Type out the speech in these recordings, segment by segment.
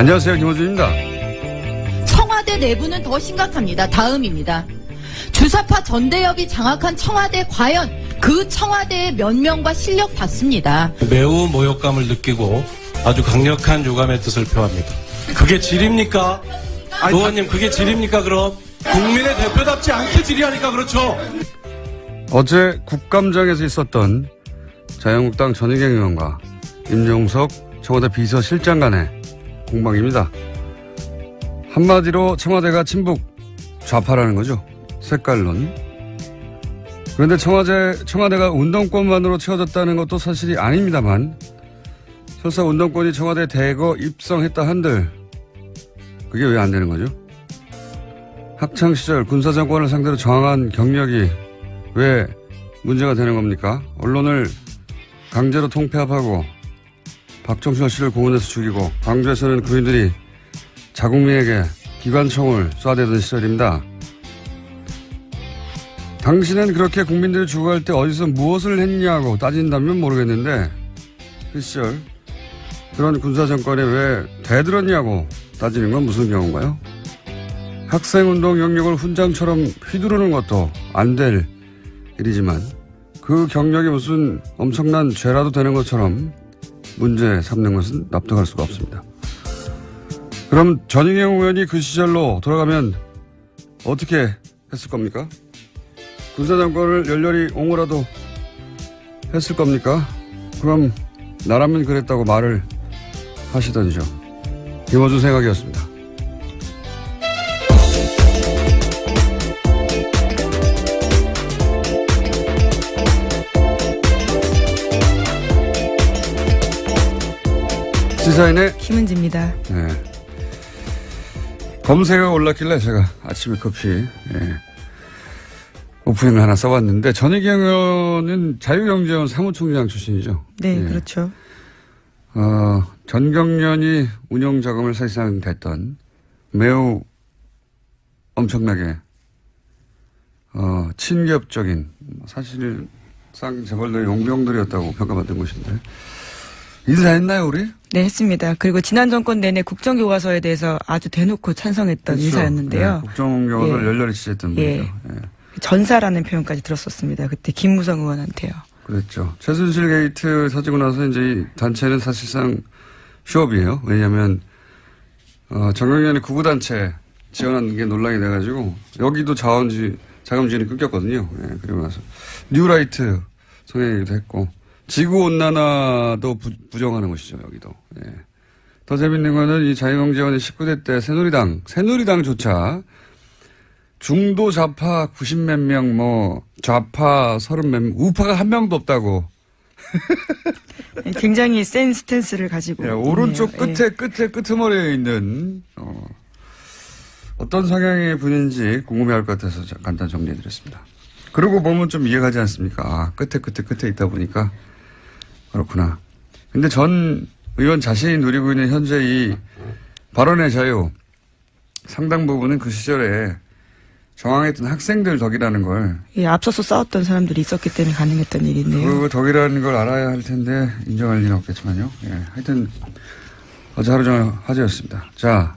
안녕하세요. 김호준입니다. 청와대 내부는 더 심각합니다. 다음입니다. 주사파 전대협이 장악한 청와대, 과연 그 청와대의 면면과 실력 봤습니다. 매우 모욕감을 느끼고 아주 강력한 유감의 뜻을 표합니다. 그게 질입니까? 의원님, 그게 질입니까? 그럼 국민의 대표답지 않게 질의하니까 그렇죠. 어제 국감장에서 있었던 자유한국당 전희경 의원과 임종석 청와대 비서실장 간의 공방입니다. 한마디로 청와대가 친북 좌파라는 거죠. 색깔론. 그런데 청와대가 운동권만으로 채워졌다는 것도 사실이 아닙니다만, 설사 운동권이 청와대에 대거 입성했다 한들 그게 왜 안 되는 거죠? 학창시절 군사정권을 상대로 저항한 경력이 왜 문제가 되는 겁니까? 언론을 강제로 통폐합하고 박정철 씨를 공원에서 죽이고 광주에서는 군인들이 자국민에게 기관총을 쏴대던 시절입니다. 당신은 그렇게 국민들이 죽어갈 때 어디서 무엇을 했냐고 따진다면 모르겠는데, 그 시절 그런 군사정권에 왜 대들었냐고 따지는 건 무슨 경우인가요? 학생운동 영역을 훈장처럼 휘두르는 것도 안 될 일이지만 그 경력이 무슨 엄청난 죄라도 되는 것처럼 문제 삼는 것은 납득할 수가 없습니다. 그럼 전희경 의원이 그 시절로 돌아가면 어떻게 했을 겁니까? 군사정권을 열렬히 옹호라도 했을 겁니까? 그럼 나라면 그랬다고 말을 하시던지요. 김어준 생각이었습니다. 시사인의 김은지입니다. 네. 검색어가 올랐길래 제가 아침에 커피 오프닝을 하나 써봤는데, 전희경 의원은 자유경제원 사무총장 출신이죠. 네, 그렇죠. 전경련이 운영자금을 사실상 댔던 매우 엄청나게 친기업적인, 사실상 재벌들의 용병들이었다고 평가받은 곳인데, 일을 다 했나요, 우리? 네, 했습니다. 그리고 지난 정권 내내 국정교과서에 대해서 아주 대놓고 찬성했던 그렇죠. 인사였는데요. 네, 국정교과서를 열렬히 지지했던 분이죠. 예. 전사라는 표현까지 들었었습니다. 그때 김무성 의원한테요. 그랬죠. 최순실 게이트 터지고 나서 이제 이 단체는 사실상 휴업이에요. 왜냐하면 정경련이 구구단체 지원하는 게 논란이 돼가지고 여기도 자금 지원이 끊겼거든요. 예, 그리고 나서 뉴라이트 성행위도 했고, 지구온난화도 부정하는 것이죠, 여기도. 예. 더 재밌는 거는 이 자유경제원의 19대 때 새누리당조차 중도 좌파 90몇 명, 좌파 30몇 명, 우파가 한 명도 없다고. 굉장히 센 스탠스를 가지고. 예, 오른쪽 끄트머리에 있는, 어떤 성향의 분인지 궁금해할 것 같아서 간단 정리해드렸습니다. 그러고 보면 좀 이해가지 않습니까? 아, 끝에 있다 보니까. 그렇구나. 근데 전 의원 자신이 누리고 있는 현재 이 발언의 자유, 상당 부분은 그 시절에 저항했던 학생들 덕이라는 걸. 예, 앞서서 싸웠던 사람들이 있었기 때문에 가능했던 일인데요. 그 덕이라는 걸 알아야 할 텐데 인정할 리는 없겠지만요. 예, 하여튼 어제 하루 종일 화제였습니다. 자,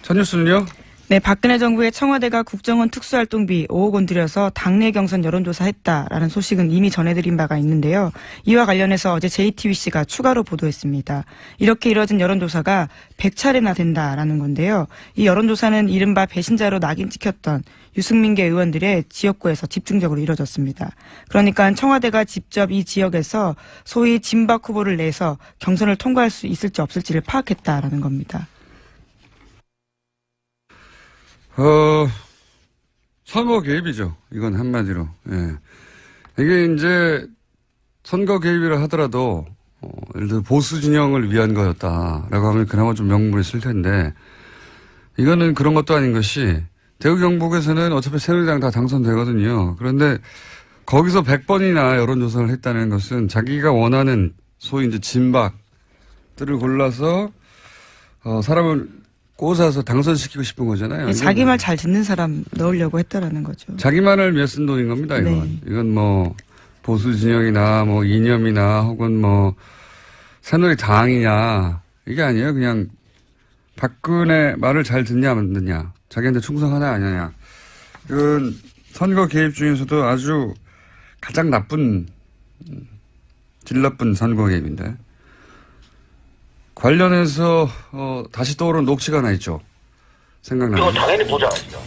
첫 뉴스는요. 네, 박근혜 정부의 청와대가 국정원 특수활동비 5억 원 들여서 당내 경선 여론조사했다라는 소식은 이미 전해드린 바가 있는데요. 이와 관련해서 어제 JTBC가 추가로 보도했습니다. 이렇게 이뤄진 여론조사가 100차례나 된다라는 건데요. 이 여론조사는 이른바 배신자로 낙인 찍혔던 유승민계 의원들의 지역구에서 집중적으로 이뤄졌습니다. 그러니까 청와대가 직접 이 지역에서 소위 진박 후보를 내서 경선을 통과할 수 있을지 없을지를 파악했다라는 겁니다. 선거 개입이죠. 이건 한마디로. 예. 이게 이제 선거 개입이라 하더라도, 예를 들어 보수 진영을 위한 거였다라고 하면 그나마 좀 명분이 있을 텐데, 이거는 그런 것도 아닌 것이, 대구 경북에서는 어차피 새누리당 다 당선되거든요. 그런데 거기서 100번이나 여론조사를 했다는 것은 자기가 원하는 소위 이제 진박들을 골라서, 사람을 꽂아서 당선시키고 싶은 거잖아요. 자기 말 잘 듣는 사람 넣으려고 했다라는 거죠. 자기 말을 위해 쓴 돈인 겁니다, 이건. 네. 이건 뭐, 보수 진영이나 뭐, 이념이나 혹은 뭐, 새누리 당이냐, 이게 아니에요. 그냥 박근혜 말을 잘 듣냐 안 듣냐, 자기한테 충성하냐 아니냐, 이건 선거 개입 중에서도 아주 가장 나쁜, 질 나쁜 선거 개입인데, 관련해서 다시 떠오른 녹취가 하나 있죠. 생각나요? 이거 당연히 보장하죠.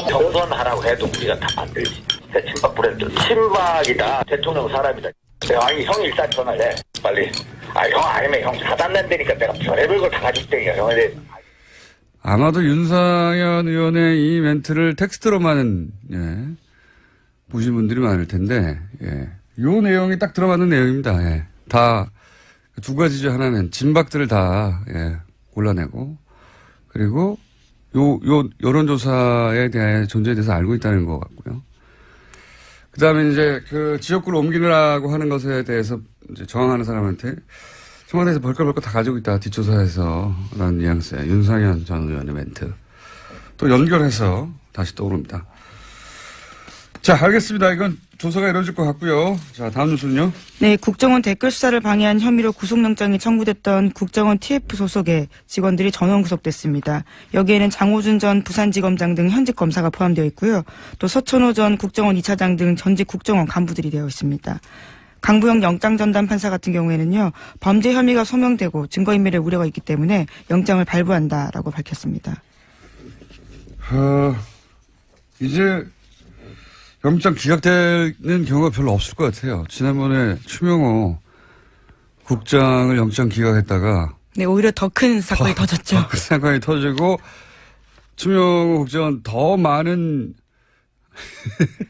경선하라고 해도 우리가 다 만들지. 친박 브랜드. 친박이다. 대통령 사람이다. 아니 형이 일단 전화를 해. 빨리. 형 아니면 형 사단낸다니까 내가 별의별 걸 다 가질 때니까 형한테. 아마도 윤상현 의원의 이 멘트를 텍스트로만 보신 분들이 많을 텐데, 요 내용이 딱 들어맞는 내용입니다. 다 두 가지죠. 하나는 진박들을 다 골라내고, 그리고 요 여론조사에 대한 존재에 대해서 알고 있다는 것 같고요. 그 다음에 이제 그 지역구를 옮기려고 하는 것에 대해서 이제 저항하는 사람한테 청와대에서 벌컥벌컥 다 가지고 있다. 뒷조사에서 라는 뉘앙스의 윤상현 전 의원의 멘트. 또 연결해서 다시 떠오릅니다. 자, 알겠습니다. 이건 조사가 이루어질 것 같고요. 자, 다음 뉴스는요. 네, 국정원 댓글 수사를 방해한 혐의로 구속영장이 청구됐던 국정원 TF 소속의 직원들이 전원 구속됐습니다. 여기에는 장호준 전 부산지검장 등 현직 검사가 포함되어 있고요. 또 서천호 전 국정원 2차장 등 전직 국정원 간부들이 되어 있습니다. 강부영 영장전담 판사 같은 경우에는요, 범죄 혐의가 소명되고 증거인멸의 우려가 있기 때문에 영장을 발부한다라고 밝혔습니다. 이제 영장 기각되는 경우가 별로 없을 것 같아요. 지난번에 추명호 국장을 영장 기각했다가 네, 오히려 더 큰 사건이 터졌죠. 더 큰 사건이 터지고 추명호 국장은 더 많은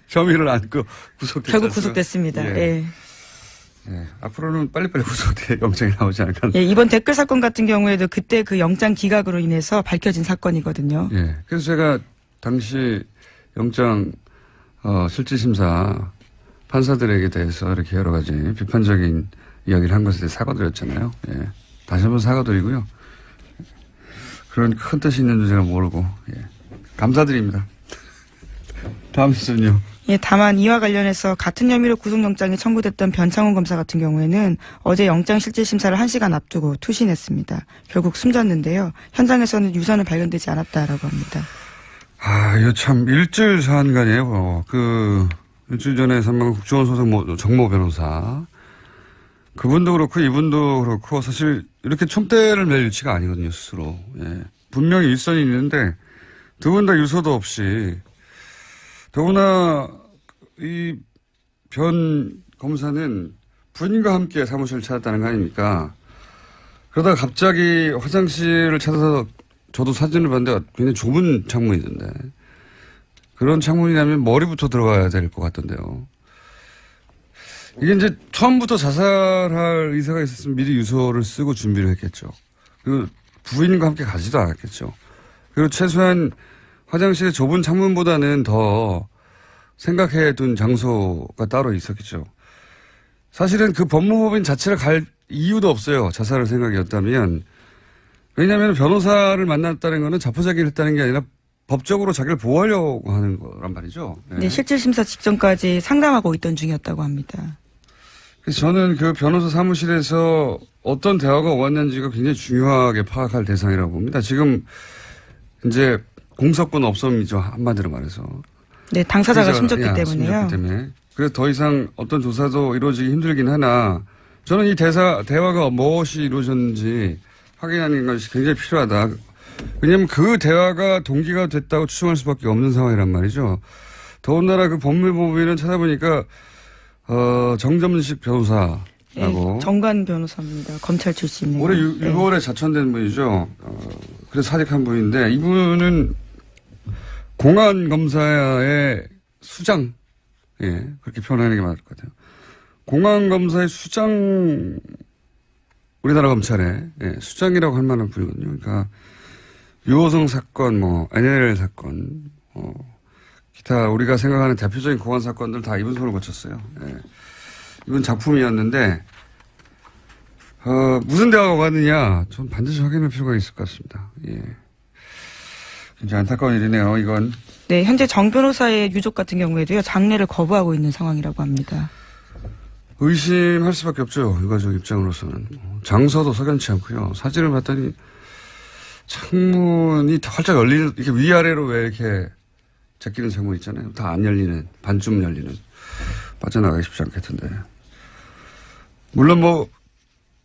혐의를 안고 구속됐습니다. 결국 구속됐습니다. 예. 앞으로는 빨리빨리 구속돼 영장이 나오지 않을까. 이번 댓글 사건 같은 경우에도 그때 그 영장 기각으로 인해서 밝혀진 사건이거든요. 그래서 제가 당시 영장 실질심사 판사들에게 대해서 이렇게 여러 가지 비판적인 이야기를 한 것에 대해 사과드렸잖아요. 다시 한번 사과드리고요. 그런 큰 뜻이 있는 줄 제가 모르고 감사드립니다. 다음 뉴스는요. 다만 이와 관련해서 같은 혐의로 구속영장이 청구됐던 변창훈 검사 같은 경우에는 어제 영장실질심사를 1시간 앞두고 투신했습니다. 결국 숨졌는데요. 현장에서는 유서는 발견되지 않았다라고 합니다. 이거 참 일주일 사안간이에요. 일주일 전에 사망한 국정원 소속 정모 변호사. 그분도 그렇고 이분도 그렇고 사실 이렇게 총대를 맬 위치가 아니거든요, 스스로. 분명히 일선이 있는데 두 분 다 유서도 없이, 더구나 이 변 검사는 부인과 함께 사무실을 찾았다는 거 아닙니까? 그러다가 갑자기 화장실을 찾아서 저도 사진을 봤는데 굉장히 좁은 창문이던데, 그런 창문이라면 머리부터 들어가야 될 것 같던데요. 이게 이제 처음부터 자살할 의사가 있었으면 미리 유서를 쓰고 준비를 했겠죠. 그리고 부인과 함께 가지도 않았겠죠. 그리고 최소한 화장실의 좁은 창문보다는 더 생각해둔 장소가 따로 있었겠죠. 사실은 그 법무법인 자체를 갈 이유도 없어요. 자살할 생각이었다면. 왜냐하면 변호사를 만났다는 것은 자포자기를 했다는 게 아니라 법적으로 자기를 보호하려고 하는 거란 말이죠. 네, 실질심사 직전까지 상담하고 있던 중이었다고 합니다. 그래서 저는 그 변호사 사무실에서 어떤 대화가 오갔는지가 굉장히 중요하게 파악할 대상이라고 봅니다. 지금 이제 공석권 없음이죠. 한마디로 말해서. 네, 당사자가 숨졌기 때문에요. 그래서 더 이상 어떤 조사도 이루어지기 힘들긴 하나, 저는 이 대화가 무엇이 이루어졌는지 확인하는 것이 굉장히 필요하다. 왜냐하면 그 대화가 동기가 됐다고 추정할 수밖에 없는 상황이란 말이죠. 더군다나 그 법무법인은 찾아보니까 정점식 변호사라고. 정관 변호사입니다. 검찰 출신이에요. 올해 6월에 자천된 분이죠. 그래서 사직한 분인데, 이분은 공안검사의 수장, 그렇게 표현하는 게 맞을 것 같아요. 공안검사의 수장, 우리나라 검찰의 수장이라고 할 만한 분이거든요. 그러니까 유호성 사건, NLL 사건, 기타 우리가 생각하는 대표적인 공안 사건들 다 이분 손을 거쳤어요. 이분 작품이었는데 무슨 대화가 오갔느냐, 전 반드시 확인할 필요가 있을 것 같습니다. 굉장히 안타까운 일이네요, 이건. 네, 현재 정 변호사의 유족 같은 경우에도요, 장례를 거부하고 있는 상황이라고 합니다. 의심할 수밖에 없죠. 유가족 입장으로서는. 장소도 석연치 않고요. 사진을 봤더니 창문이 활짝 열리는, 이렇게 위아래로 왜 이렇게 제끼는 창문 있잖아요. 다 안 열리는, 반쯤 열리는. 빠져나가기 쉽지 않겠던데. 물론 뭐,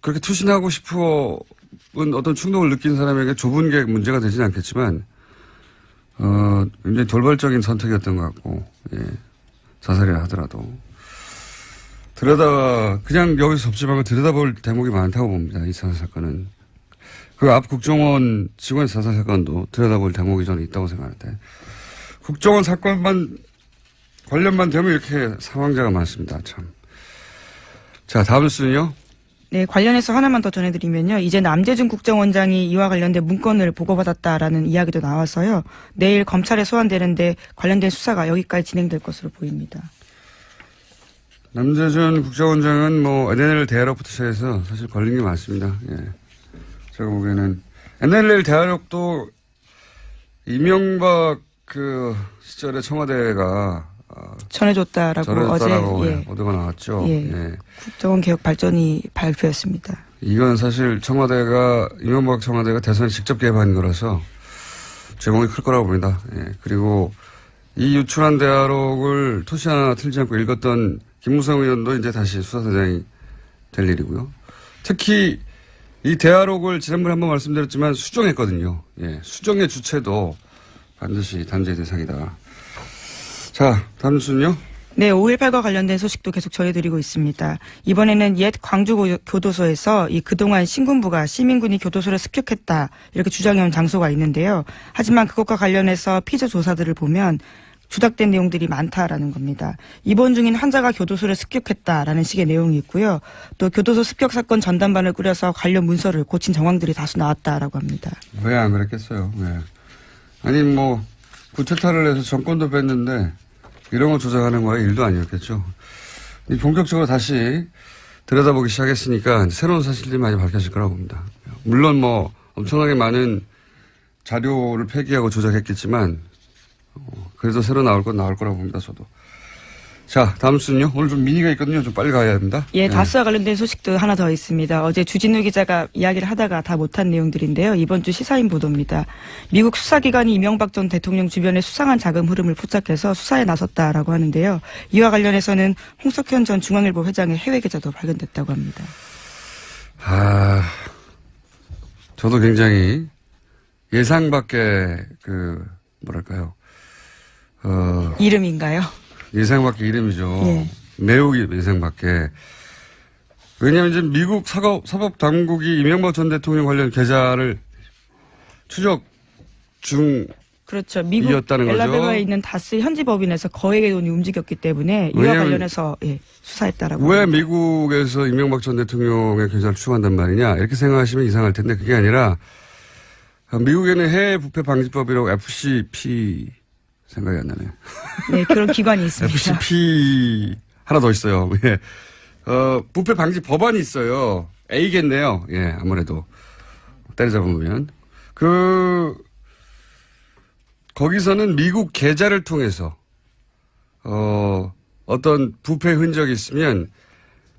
그렇게 투신하고 싶은 어떤 충동을 느낀 사람에게 좁은 게 문제가 되지는 않겠지만, 굉장히 돌발적인 선택이었던 것 같고, 예. 자살이라 하더라도. 그냥 여기서 접집하고 들여다볼 대목이 많다고 봅니다. 이 자살 사건은. 그 앞 국정원 직원의 자살 사건도 들여다볼 대목이 저는 있다고 생각하는데. 국정원 사건만, 관련만 되면 이렇게 사망자가 많습니다. 참. 자, 다음 뉴스는요? 네, 관련해서 하나만 더 전해드리면요. 이제 남재준 국정원장이 이와 관련된 문건을 보고받았다라는 이야기도 나와서요. 내일 검찰에 소환되는데 관련된 수사가 여기까지 진행될 것으로 보입니다. 남재준 국정원장은 뭐 NLL 대화록부터 시작해서 사실 걸린 게 많습니다. 예. 제가 보기에는 NLL 대화록도 이명박 그 시절에 청와대가 전해줬다라고 어제 보도가 나왔죠. 예. 예. 국정원 개혁 발전이 발표했습니다. 이건 사실 이명박 청와대가 대선에 직접 개입한 거라서 제목이 클 거라고 봅니다. 예. 그리고 이 유출한 대화록을 토시 하나 틀지 않고 읽었던 김무성 의원도 이제 다시 수사대장이 될 일이고요. 특히 이 대화록을 지난번에 한번 말씀드렸지만 수정했거든요. 예. 수정의 주체도 반드시 단죄 대상이다. 자, 다음 뉴스는요? 네, 5.18과 관련된 소식도 계속 전해드리고 있습니다. 이번에는 옛 광주 교도소에서 이 그동안 신군부가 시민군이 교도소를 습격했다 이렇게 주장해온 장소가 있는데요. 하지만 그것과 관련해서 피조 조사들을 보면 주닥된 내용들이 많다라는 겁니다. 입원 중인 환자가 교도소를 습격했다라는 식의 내용이 있고요. 또 교도소 습격 사건 전담반을 꾸려서 관련 문서를 고친 정황들이 다수 나왔다라고 합니다. 왜 안 그랬겠어요? 왜? 아니 뭐 구체타를 해서 정권도 뺐는데 이런 거 조작하는 거야 일도 아니었겠죠. 본격적으로 다시 들여다보기 시작했으니까 새로운 사실들이 많이 밝혀질 거라고 봅니다. 물론 뭐 엄청나게 많은 자료를 폐기하고 조작했겠지만 그래도 새로 나올 건 나올 거라고 봅니다. 저도. 자, 다음 순요. 오늘 좀 미니가 있거든요. 좀 빨리 가야 됩니다. 예, 다스와 관련된 소식도 하나 더 있습니다. 어제 주진우 기자가 이야기를 하다가 다 못한 내용들인데요. 이번 주 시사인 보도입니다. 미국 수사기관이 이명박 전 대통령 주변의 수상한 자금 흐름을 포착해서 수사에 나섰다라고 하는데요. 이와 관련해서는 홍석현 전 중앙일보 회장의 해외 계좌도 발견됐다고 합니다. 저도 굉장히 예상 밖의 뭐랄까요. 이름인가요? 예상 밖의 이름이죠. 예. 매우 예상 밖의. 왜냐하면 이제 미국 사법당국이 이명박 전 대통령 관련 계좌를 추적 중 그렇죠. 미국 이었다는 거죠. 엘라베마에 있는 다스 현지 법인에서 거액의 돈이 움직였기 때문에 이와 관련해서 수사했다라고. 왜 합니다. 미국에서 이명박 전 대통령의 계좌를 추적한단 말이냐 이렇게 생각하시면 이상할 텐데 그게 아니라 미국에는 해외 부패 방지법이라고 FCP 생각이 안 나네요. 네, 그런 기관이 있습니다. FCP 하나 더 있어요. 예. 부패 방지 법안이 있어요. A겠네요. 예, 아무래도 때려잡으면 거기서는 미국 계좌를 통해서 어떤 부패 흔적이 있으면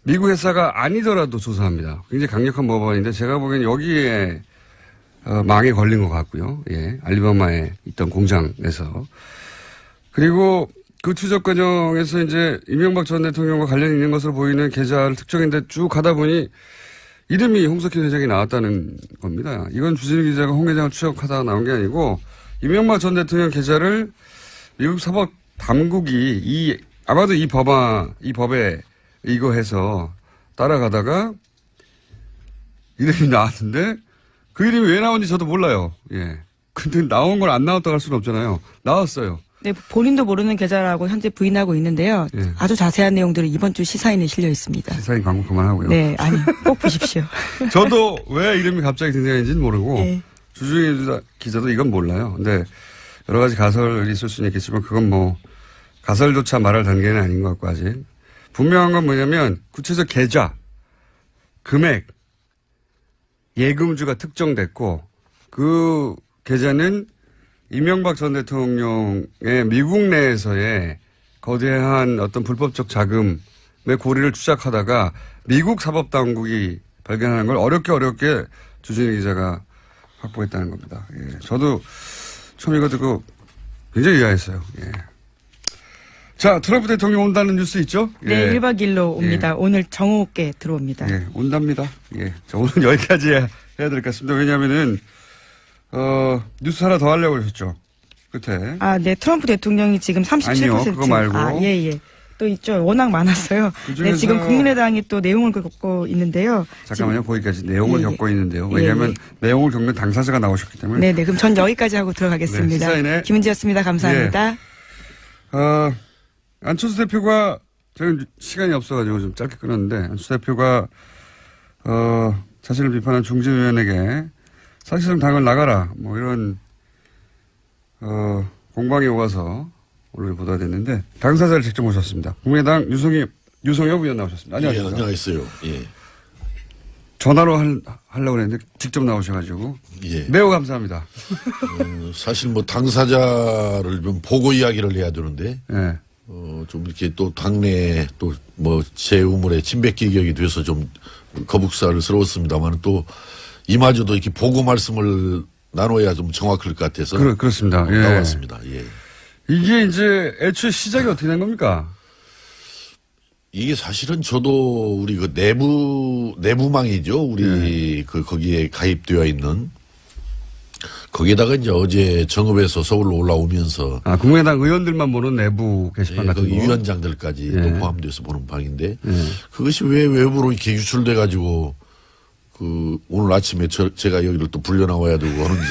미국 회사가 아니더라도 조사합니다. 굉장히 강력한 법안인데 제가 보기엔 여기에 망에 걸린 것 같고요. 예, 알리바마에 있던 공장에서. 그리고 그 추적 과정에서 이제 이명박 전 대통령과 관련이 있는 것으로 보이는 계좌를 특정했는데 쭉 가다 보니 이름이 홍석현 회장이 나왔다는 겁니다. 이건 주진우 기자가 홍 회장을 추적하다가 나온 게 아니고 이명박 전 대통령 계좌를 미국 사법 당국이 아마도 이 법에 이거해서 따라가다가 이름이 나왔는데 그 이름이 왜 나온지 저도 몰라요. 예. 근데 나온 걸 안 나왔다고 할 수는 없잖아요. 나왔어요. 네, 본인도 모르는 계좌라고 현재 부인하고 있는데요. 예. 아주 자세한 내용들이 이번 주 시사인에 실려 있습니다. 시사인 광고 그만하고요. 네, 아니 꼭 보십시오. 저도 왜 이름이 갑자기 등장했는지는 모르고 네. 주중희 기자도 이건 몰라요. 근데 여러 가지 가설이 있을 수는 있겠지만 그건 뭐 가설조차 말할 단계는 아닌 것 같고 아직. 분명한 건 뭐냐면 구체적 계좌, 금액, 예금주가 특정됐고 그 계좌는 이명박 전 대통령의 미국 내에서의 거대한 어떤 불법적 자금을 고리를 추적하다가 미국 사법당국이 발견하는 걸 어렵게 주진희 기자가 확보했다는 겁니다. 예. 저도 처음 이거 듣고 굉장히 의아했어요. 예. 자, 트럼프 대통령 온다는 뉴스 있죠? 네, 예. 1박 2일로 옵니다. 예. 오늘 정오께 들어옵니다. 예, 온답니다. 예. 자, 오늘 여기까지 해야 될 것 같습니다. 왜냐면은, 뉴스 하나 더 하려고 하셨죠. 끝에. 아, 네. 트럼프 대통령이 지금 37%. 아니요, 그거 말고. 아, 예. 또 있죠. 워낙 많았어요. 그중에서- 네, 지금 국민의당이 또 내용을 겪고 있는데요. 잠깐만요. 거기까지 내용을 예, 예. 겪고 있는데요. 왜냐하면 내용을 겪는 당사자가 나오셨기 때문에. 네네. 그럼 전 여기까지 하고 들어가겠습니다. 네, 시사인의 김은지였습니다. 감사합니다. 안철수 대표가, 제가 시간이 없어가지고 좀 짧게 끊었는데, 안철수 대표가, 자신을 비판한 중진위원에게 사실상 당을 나가라, 뭐 이런, 공방이 오가서 오늘 보도됐는데, 당사자를 직접 모셨습니다. 국민의당 유성엽 의원 나오셨습니다. 예, 안녕하세요. 안녕하세요. 예. 전화로 하려고 했는데, 직접 나오셔가지고, 예. 매우 감사합니다. 사실 뭐 당사자를 좀 보고 이야기를 해야 되는데, 예. 좀 이렇게 또 당내에 또 뭐 제 우물에 침 뱉기 격이 돼서 좀 거북살스러웠습니다만 또 이마저도 이렇게 보고 말씀을 나눠야 좀 정확할 것 같아서. 그렇습니다. 예. 나왔습니다. 예. 이게 이제 애초에 시작이 어떻게 된 겁니까? 이게 사실은 저도 우리 그 내부망이죠. 우리 거기에 가입되어 있는 거기에다가 이제 어제 정읍에서 서울로 올라오면서 아, 국민의당 의원들만 보는 내부 게시판 예, 같은 거기 거. 위원장들까지 예. 또 포함돼서 보는 방인데 그것이 왜 외부로 이렇게 유출돼 가지고 그 오늘 아침에 제가 여기를 또 불려 나와야 되고 하는지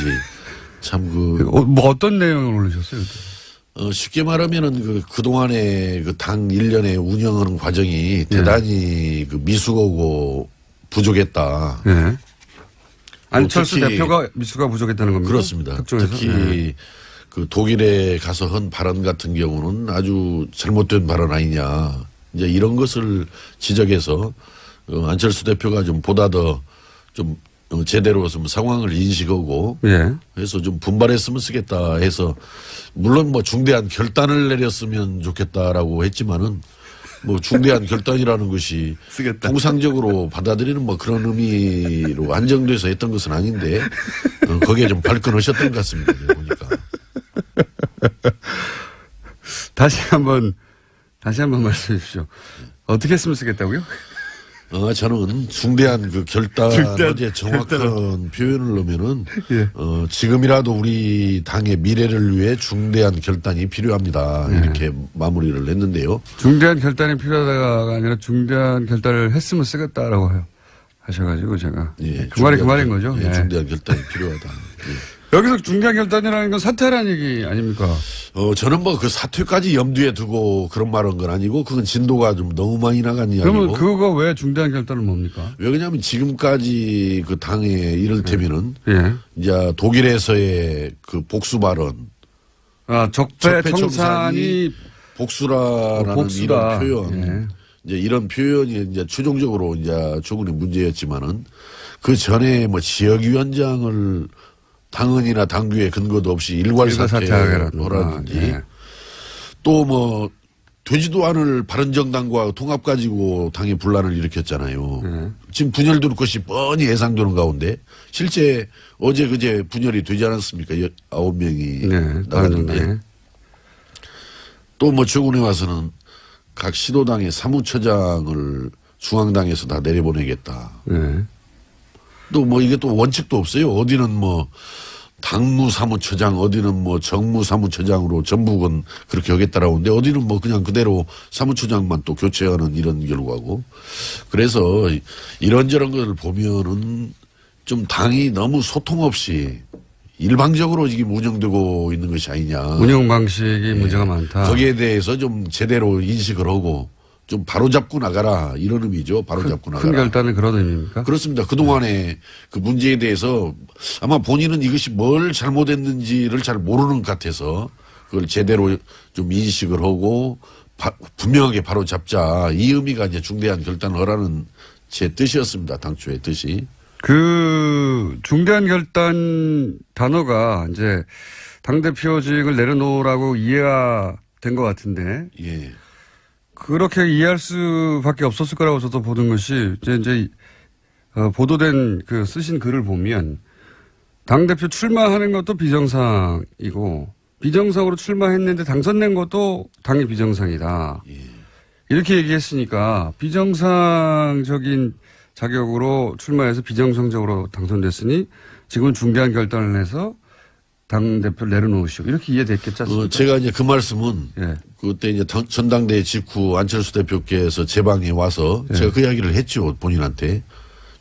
참 뭐 어떤 내용을 올리셨어요? 쉽게 말하면은 그동안에 그 당 일련의 운영하는 과정이 대단히 그 미숙하고 부족했다. 예. 안철수 특히 대표가 미수가 부족했다는 겁니다. 그렇습니다. 특종에서? 특히 예. 그 독일에 가서 한 발언 같은 경우는 아주 잘못된 발언 아니냐. 이제 이런 것을 지적해서 안철수 대표가 좀 보다 더 좀 제대로 좀 상황을 인식하고 예. 해서 좀 분발했으면 쓰겠다 해서 물론 뭐 중대한 결단을 내렸으면 좋겠다라고 했지만은 뭐 중대한 결단이라는 것이 쓰겠다. 통상적으로 받아들이는 뭐 그런 의미로 안정돼서 했던 것은 아닌데 거기에 좀 발끈하셨던 것 같습니다. 보니까. 다시 한번 말씀해 주십시오. 어떻게 했으면 쓰겠다고요? 저는 중대한 그 결단, 어제 정확한 표현을 넣으면은, 예. 지금이라도 우리 당의 미래를 위해 중대한 결단이 필요합니다. 이렇게 마무리를 했는데요. 중대한 결단이 필요하다가 아니라 중대한 결단을 했으면 쓰겠다라고 하셔가지고 제가. 예, 그 말이 그 말인 거죠. 예, 예. 중대한 결단이 필요하다. 예. 여기서 중대한 결단이라는 건 사퇴라는 얘기 아닙니까? 저는 뭐 그 사퇴까지 염두에 두고 그런 말한 건 아니고 그건 진도가 좀 너무 많이 나간 이야기고. 그러면 그거 왜 중대한 결단은 뭡니까? 왜 그러냐면 지금까지 그 당에 이를테면은 예. 이제 독일에서의 그 복수 발언. 아, 적폐 청산이 복수라는 복수다. 이런 표현. 예. 이제 이런 표현이 이제 최종적으로 이제 조금의 문제였지만은 그 전에 뭐 지역위원장을 당헌이나 당규에 근거도 없이 일괄 사퇴하라든지 예. 또 뭐 되지도 않을 바른정당과 통합 가지고 당의 분란을 일으켰잖아요. 예. 지금 분열될 것이 뻔히 예상되는 가운데 실제 어제 그제 분열이 되지 않았습니까? 9명이 네, 나갔는데 바른정당에. 또 뭐 최근에 와서는 각 시도당의 사무처장을 중앙당에서 다 내려보내겠다. 예. 또 뭐 이게 또 원칙도 없어요. 어디는 뭐 당무사무처장, 어디는 뭐 정무사무처장으로 전북은 그렇게 하겠다라고 하는데 어디는 뭐 그냥 그대로 사무처장만 또 교체하는 이런 결과고. 그래서 이런저런 것을 보면은 좀 당이 너무 소통 없이 일방적으로 지금 운영되고 있는 것이 아니냐. 운영 방식이 문제가 많다. 거기에 대해서 좀 제대로 인식을 하고 좀 바로잡고 나가라 이런 의미죠. 바로잡고 나가라. 큰 결단은 그런 의미입니까? 그렇습니다. 그동안의 그 문제에 대해서 아마 본인은 이것이 뭘 잘못했는지를 잘 모르는 것 같아서 그걸 제대로 좀 인식을 하고 분명하게 바로잡자 이 의미가 이제 중대한 결단을 하라는 제 뜻이었습니다. 당초의 뜻이. 그 중대한 결단 단어가 이제 당대표직을 내려놓으라고 이해가 된 것 같은데 예. 그렇게 이해할 수밖에 없었을 거라고 저도 보는 것이 이제 보도된 그 쓰신 글을 보면 당대표 출마하는 것도 비정상이고 비정상으로 출마했는데 당선된 것도 당의 비정상이다. 이렇게 얘기했으니까 비정상적인 자격으로 출마해서 비정상적으로 당선됐으니 지금은 중대한 결단을 해서 당대표를 내려놓으시오. 이렇게 이해됐겠지 않습니까? 제가 이제 그 말씀은 예. 그때 이제 전당대회 직후 안철수 대표께서 제 방에 와서 제가 그 이야기를 했죠. 본인한테.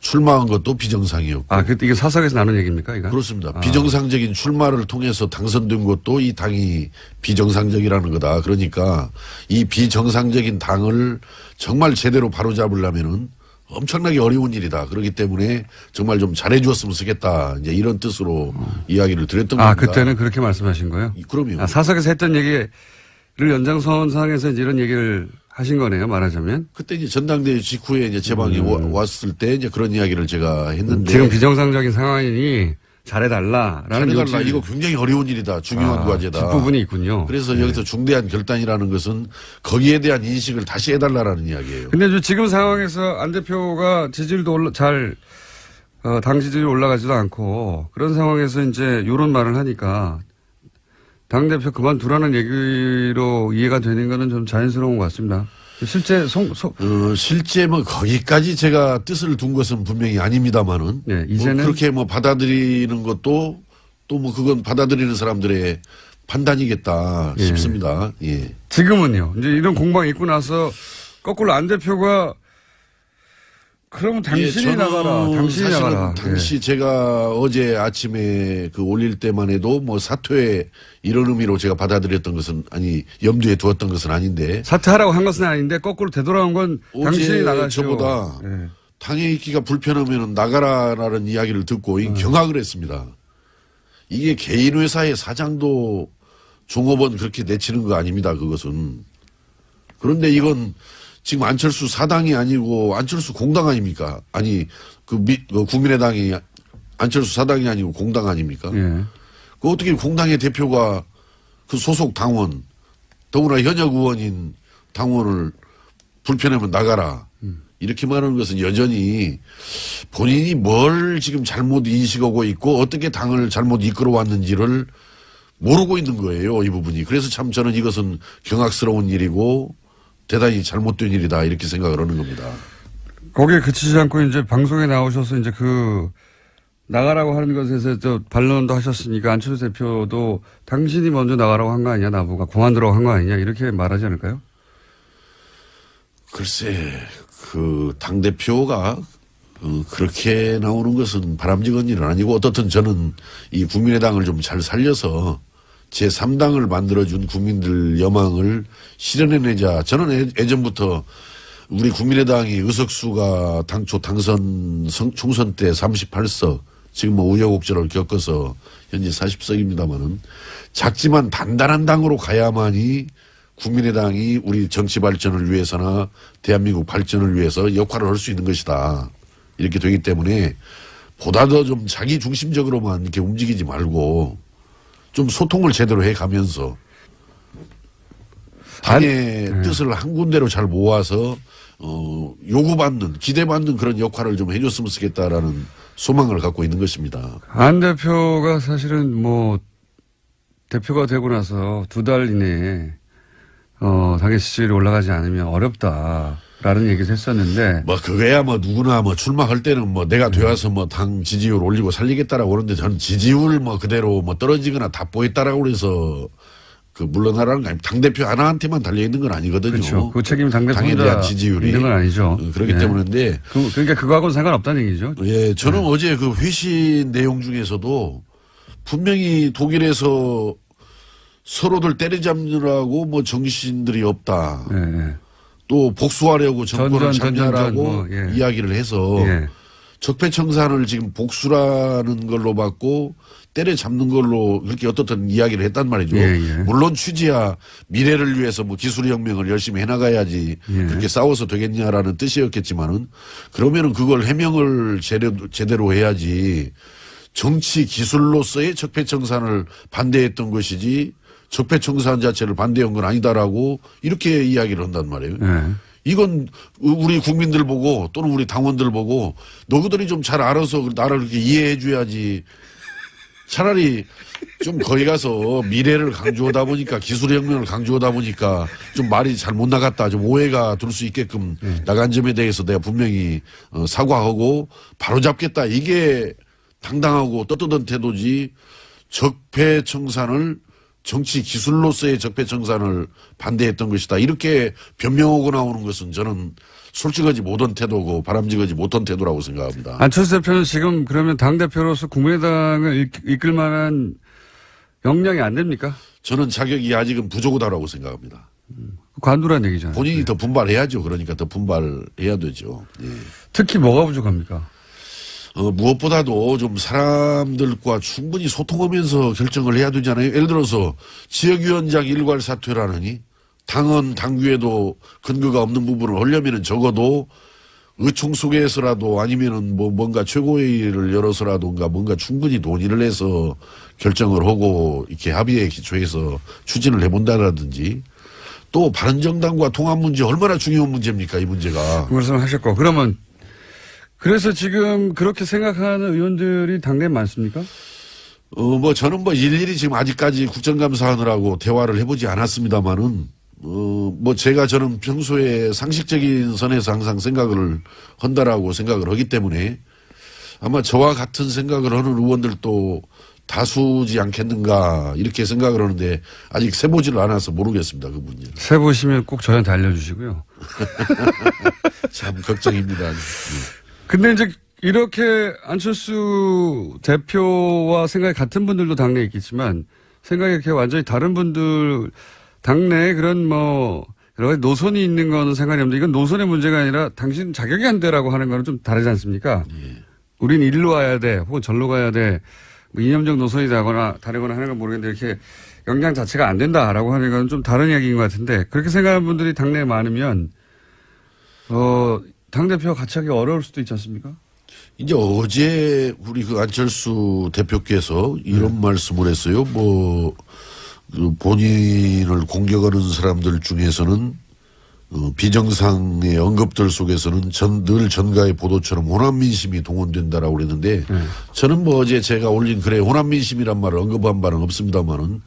출마한 것도 비정상이었고. 아, 그때 이게 사석에서 나눈 얘기입니까? 이거? 그렇습니다. 비정상적인 출마를 통해서 당선된 것도 이 당이 비정상적이라는 거다. 그러니까 이 비정상적인 당을 정말 제대로 바로잡으려면은 엄청나게 어려운 일이다. 그렇기 때문에 정말 좀 잘해주었으면 쓰겠다. 이제 이런 뜻으로 이야기를 드렸던 겁니다. 아, 그때는 그렇게 말씀하신 거예요? 그럼요. 아, 사석에서 했던 얘기를 연장선상에서 이제 이런 얘기를 하신 거네요, 말하자면. 그때 이제 전당대회 직후에 이제 제 방에 왔을 때 이제 그런 이야기를 제가 했는데. 지금 비정상적인 상황이니 잘해달라라는 잘해달라. 요지. 이거 굉장히 어려운 일이다. 중요한 과제다. 뒷부분이 있군요. 그래서 여기서 중대한 결단이라는 것은 거기에 대한 인식을 다시 해달라는 이야기예요. 근데 지금 상황에서 안 대표가 지지율도 당 지지율이 올라가지도 않고 그런 상황에서 이제 이런 말을 하니까 당대표 그만두라는 얘기로 이해가 되는 거는 좀 자연스러운 것 같습니다. 실제 뭐 거기까지 제가 뜻을 둔 것은 분명히 아닙니다만은. 네, 이제는. 뭐 그렇게 뭐 받아들이는 것도 또 뭐 그건 받아들이는 사람들의 판단이겠다 싶습니다. 예. 지금은요. 이제 이런 공방이 있고 나서 거꾸로 안 대표가 그러면 당신이 나가라. 당신이 나가라. 당시 제가 어제 아침에 그 올릴 때만 해도 뭐 사퇴 이런 의미로 제가 받아들였던 것은 염두에 두었던 것은 아닌데. 사퇴하라고 한 것은 아닌데 거꾸로 되돌아온 건 당신이 나가시오. 저보다 네. 당에 있기가 불편하면 나가라라는 이야기를 듣고 경악을 했습니다. 이게 개인 회사의 사장도 종업원 그렇게 내치는 거 아닙니다. 그것은. 그런데 이건 지금 안철수 사당이 아니고 안철수 공당 아닙니까? 아니 그 국민의당이 안철수 사당이 아니고 공당 아닙니까? 예. 그 어떻게 공당의 대표가 그 소속 당원 더구나 현역 의원인 당원을 불편하면 나가라. 이렇게 말하는 것은 여전히 본인이 뭘 지금 잘못 인식하고 있고 어떻게 당을 잘못 이끌어 왔는지를 모르고 있는 거예요. 이 부분이. 그래서 참 저는 이것은 경악스러운 일이고 대단히 잘못된 일이다 이렇게 생각을 하는 겁니다. 거기에 그치지 않고 이제 방송에 나오셔서 이제 나가라고 하는 것에서 반론도 하셨으니까 안철수 대표도 당신이 먼저 나가라고 한 거 아니냐 나보고 그만두라고 한 거 아니냐 이렇게 말하지 않을까요? 글쎄 그 당대표가 그렇게 나오는 것은 바람직한 일은 아니고 어떻든 저는 이 국민의당을 좀 잘 살려서 제3당을 만들어준 국민들 여망을 실현해내자. 저는 예전부터 우리 국민의당이 의석수가 당초 당선 총선 때 38석 지금 뭐 우여곡절을 겪어서 현재 40석입니다만은 작지만 단단한 당으로 가야만이 국민의당이 우리 정치 발전을 위해서나 대한민국 발전을 위해서 역할을 할 수 있는 것이다. 이렇게 되기 때문에 보다 더 좀 자기 중심적으로만 이렇게 움직이지 말고 좀 소통을 제대로 해가면서 당의 뜻을 한 군데로 잘 모아서 요구받는 기대받는 그런 역할을 좀 해줬으면 좋겠다라는 소망을 갖고 있는 것입니다. 안 대표가 사실은 대표가 되고 나서 2달 이내에 당의 지지율이 올라가지 않으면 어렵다라는 얘기도 했었는데 그거야 누구나 출마할 때는 내가 되어서 당 지지율 올리고 살리겠다라고 그러는데 저는 지지율 그대로 떨어지거나 답보했다라고 그래서 물러나라는 거 아닙니다. 당대표 하나한테만 달려있는 건 아니거든요. 그렇죠. 그 책임 당대표 당에 대한 지지율이 있는 건 아니죠. 그렇기 때문인데. 그러니까 그거하고는 상관없다는 얘기죠. 예, 저는 어제 그 회신 내용 중에서도 분명히 독일에서 서로들 때려잡느라고 정신들이 없다. 네. 또 복수하려고 정권을 장려하라고 예. 이야기를 해서 예. 적폐청산을 지금 복수라는 걸로 받고 때려잡는 걸로 그렇게 어떻든 이야기를 했단 말이죠. 예. 물론 취지야 미래를 위해서 기술혁명을 열심히 해나가야지 그렇게 싸워서 되겠냐라는 뜻이었겠지만은 그러면은 그걸 해명을 제대로 해야지 정치 기술로서의 적폐청산을 반대했던 것이지 적폐청산 자체를 반대한 건 아니다라고 이렇게 이야기를 한단 말이에요. 네. 이건 우리 국민들 보고 또는 우리 당원들 보고 너희들이 좀 잘 알아서 나를 그렇게 이해해 줘야지. 차라리 좀 거기 가서 미래를 강조하다 보니까 기술혁명을 강조하다 보니까 좀 말이 잘 못 나갔다. 좀 오해가 들 수 있게끔 나간 점에 대해서 내가 분명히 사과하고 바로잡겠다. 이게 당당하고 떳떳한 태도지 적폐청산을 정치 기술로서의 적폐청산을 반대했던 것이다. 이렇게 변명하고 나오는 것은 저는 솔직하지 못한 태도고 바람직하지 못한 태도라고 생각합니다. 안철수 대표는 지금 그러면 당대표로서 국민의당을 이끌 만한 역량이 안 됩니까? 저는 자격이 아직은 부족하다고 생각합니다. 관두란 얘기잖아요. 본인이 더 분발해야죠. 그러니까 더 분발해야 되죠. 예. 특히 뭐가 부족합니까? 무엇보다도 좀 사람들과 충분히 소통하면서 결정을 해야 되잖아요. 예를 들어서 지역위원장 일괄 사퇴라느니 당헌 당규에도 근거가 없는 부분을 하려면은 적어도 의총 속에서라도 아니면은 뭐 뭔가 최고회의를 열어서라든가 뭔가 충분히 논의를 해서 결정을 하고 이렇게 합의에 기초해서 추진을 해본다라든지 또 바른정당과 통합 문제 얼마나 중요한 문제입니까 이 문제가. 그 말씀 하셨고 그러면 그래서 지금 그렇게 생각하는 의원들이 당내에 많습니까? 뭐 저는 뭐 일일이 지금 아직까지 국정감사하느라고 대화를 해보지 않았습니다만은 뭐 저는 평소에 상식적인 선에서 항상 생각을 한다라고 생각을 하기 때문에 아마 저와 같은 생각을 하는 의원들도 다수지 않겠는가 이렇게 생각을 하는데 아직 세보지를 않아서 모르겠습니다. 그 문제는. 세보시면 꼭 저한테 알려주시고요. 참 걱정입니다. 근데 이제 이렇게 안철수 대표와 생각이 같은 분들도 당내에 있겠지만 생각이 이렇게 완전히 다른 분들 당내에 그런 뭐 여러 가지 노선이 있는 거는 상관이 없는데 이건 노선의 문제가 아니라 당신 자격이 안 돼라고 하는 거는 좀 다르지 않습니까? 예. 우린 일로 와야 돼 혹은 절로 가야 돼 뭐 이념적 노선이 다르거나 하는 건 모르겠는데 이렇게 역량 자체가 안 된다라고 하는 건 좀 다른 이야기인 것 같은데 그렇게 생각하는 분들이 당내에 많으면 당대표와 같이 하기 어려울 수도 있지 않습니까? 이제 어제 우리 그 안철수 대표께서 이런 말씀을 했어요. 그 본인을 공격하는 사람들 중에서는 비정상의 언급들 속에서는 늘 전가의 보도처럼 호남민심이 동원된다라고 그랬는데 저는 뭐 어제 제가 올린 글에 호남민심이란 말을 언급한 바는 없습니다만은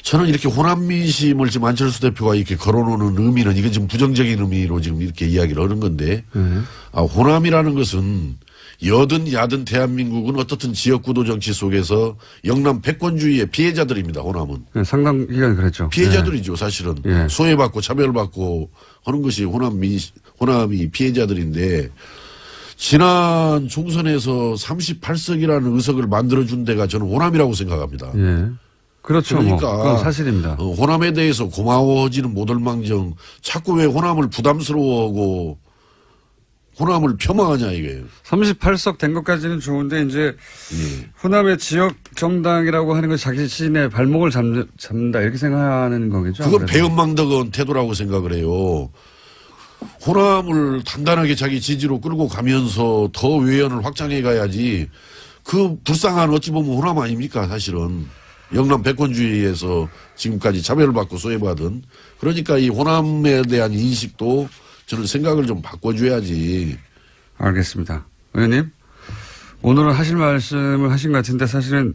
저는 이렇게 호남민심을 지금 안철수 대표가 이렇게 걸어놓는 의미는 이건 지금 부정적인 의미로 지금 이렇게 이야기를 하는 건데 호남이라는 것은 여든 야든 대한민국은 어떻든 지역구도 정치 속에서 영남 패권주의의 피해자들입니다. 호남은. 네, 상당 기간 그랬죠. 피해자들이죠. 사실은. 예. 소외받고 차별받고 하는 것이 호남이 피해자들인데 지난 총선에서 38석이라는 의석을 만들어준 데가 저는 호남이라고 생각합니다. 예. 그렇죠. 그러니까 그건 사실입니다. 호남에 대해서 고마워하지는 못할망정 자꾸 왜 호남을 부담스러워하고 호남을 폄하하냐 이게. 38석 된 것까지는 좋은데 이제 호남의 지역 정당이라고 하는 건 자기 자신의 발목을 잡는다 이렇게 생각하는 거겠죠. 그건 아무래도. 배은망덕한 태도라고 생각을 해요. 호남을 단단하게 자기 지지로 끌고 가면서 더 외연을 확장해 가야지. 그 불쌍한 어찌 보면 호남 아닙니까 사실은. 영남 패권주의에서 지금까지 차별받고 소외받은. 그러니까 이 호남에 대한 인식도 저는 생각을 좀 바꿔줘야지. 알겠습니다. 의원님, 오늘은 하실 말씀을 하신 것 같은데 사실은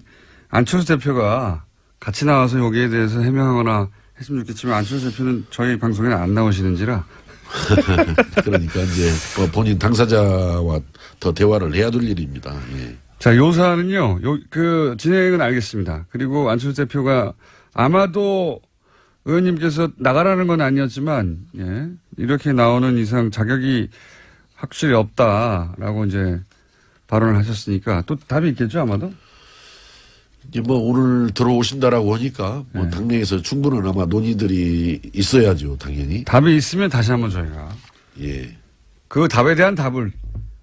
안철수 대표가 같이 나와서 여기에 대해서 해명하거나 했으면 좋겠지만 안철수 대표는 저희 방송에는 안 나오시는지라. 그러니까 이제 본인 당사자와 더 대화를 해야 될 일입니다. 예. 자, 요 사안은요, 그 진행은 알겠습니다. 그리고 안철수 대표가 아마도 의원님께서 나가라는 건 아니었지만, 예, 이렇게 나오는 이상 자격이 확실히 없다라고 이제 발언을 하셨으니까 또 답이 있겠죠, 아마도? 이제 뭐 오늘 들어오신다라고 하니까 뭐 당내에서 충분한 아마 논의들이 있어야죠, 당연히. 답이 있으면 다시 한번 저희가. 예. 그 답에 대한 답을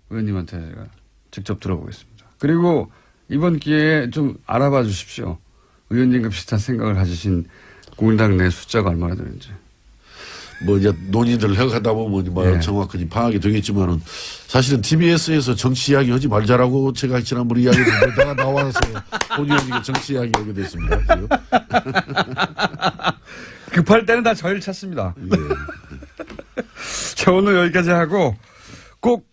의원님한테 제가 직접 들어보겠습니다. 그리고 이번 기회에 좀 알아봐 주십시오. 의원님과 비슷한 생각을 가지신 국민당 내 숫자가 얼마나 되는지. 뭐 이제 논의들 해가다 보면 뭐 예. 정확하게 파악이 되겠지만은 사실은 TBS에서 정치 이야기 하지 말자라고 제가 지난번에 이야기했는데 내가 나와서 본의 아니게 정치 이야기 하게 됐습니다. 지금. 급할 때는 다 저희를 찾습니다. 예. 자, 오늘 여기까지 하고 꼭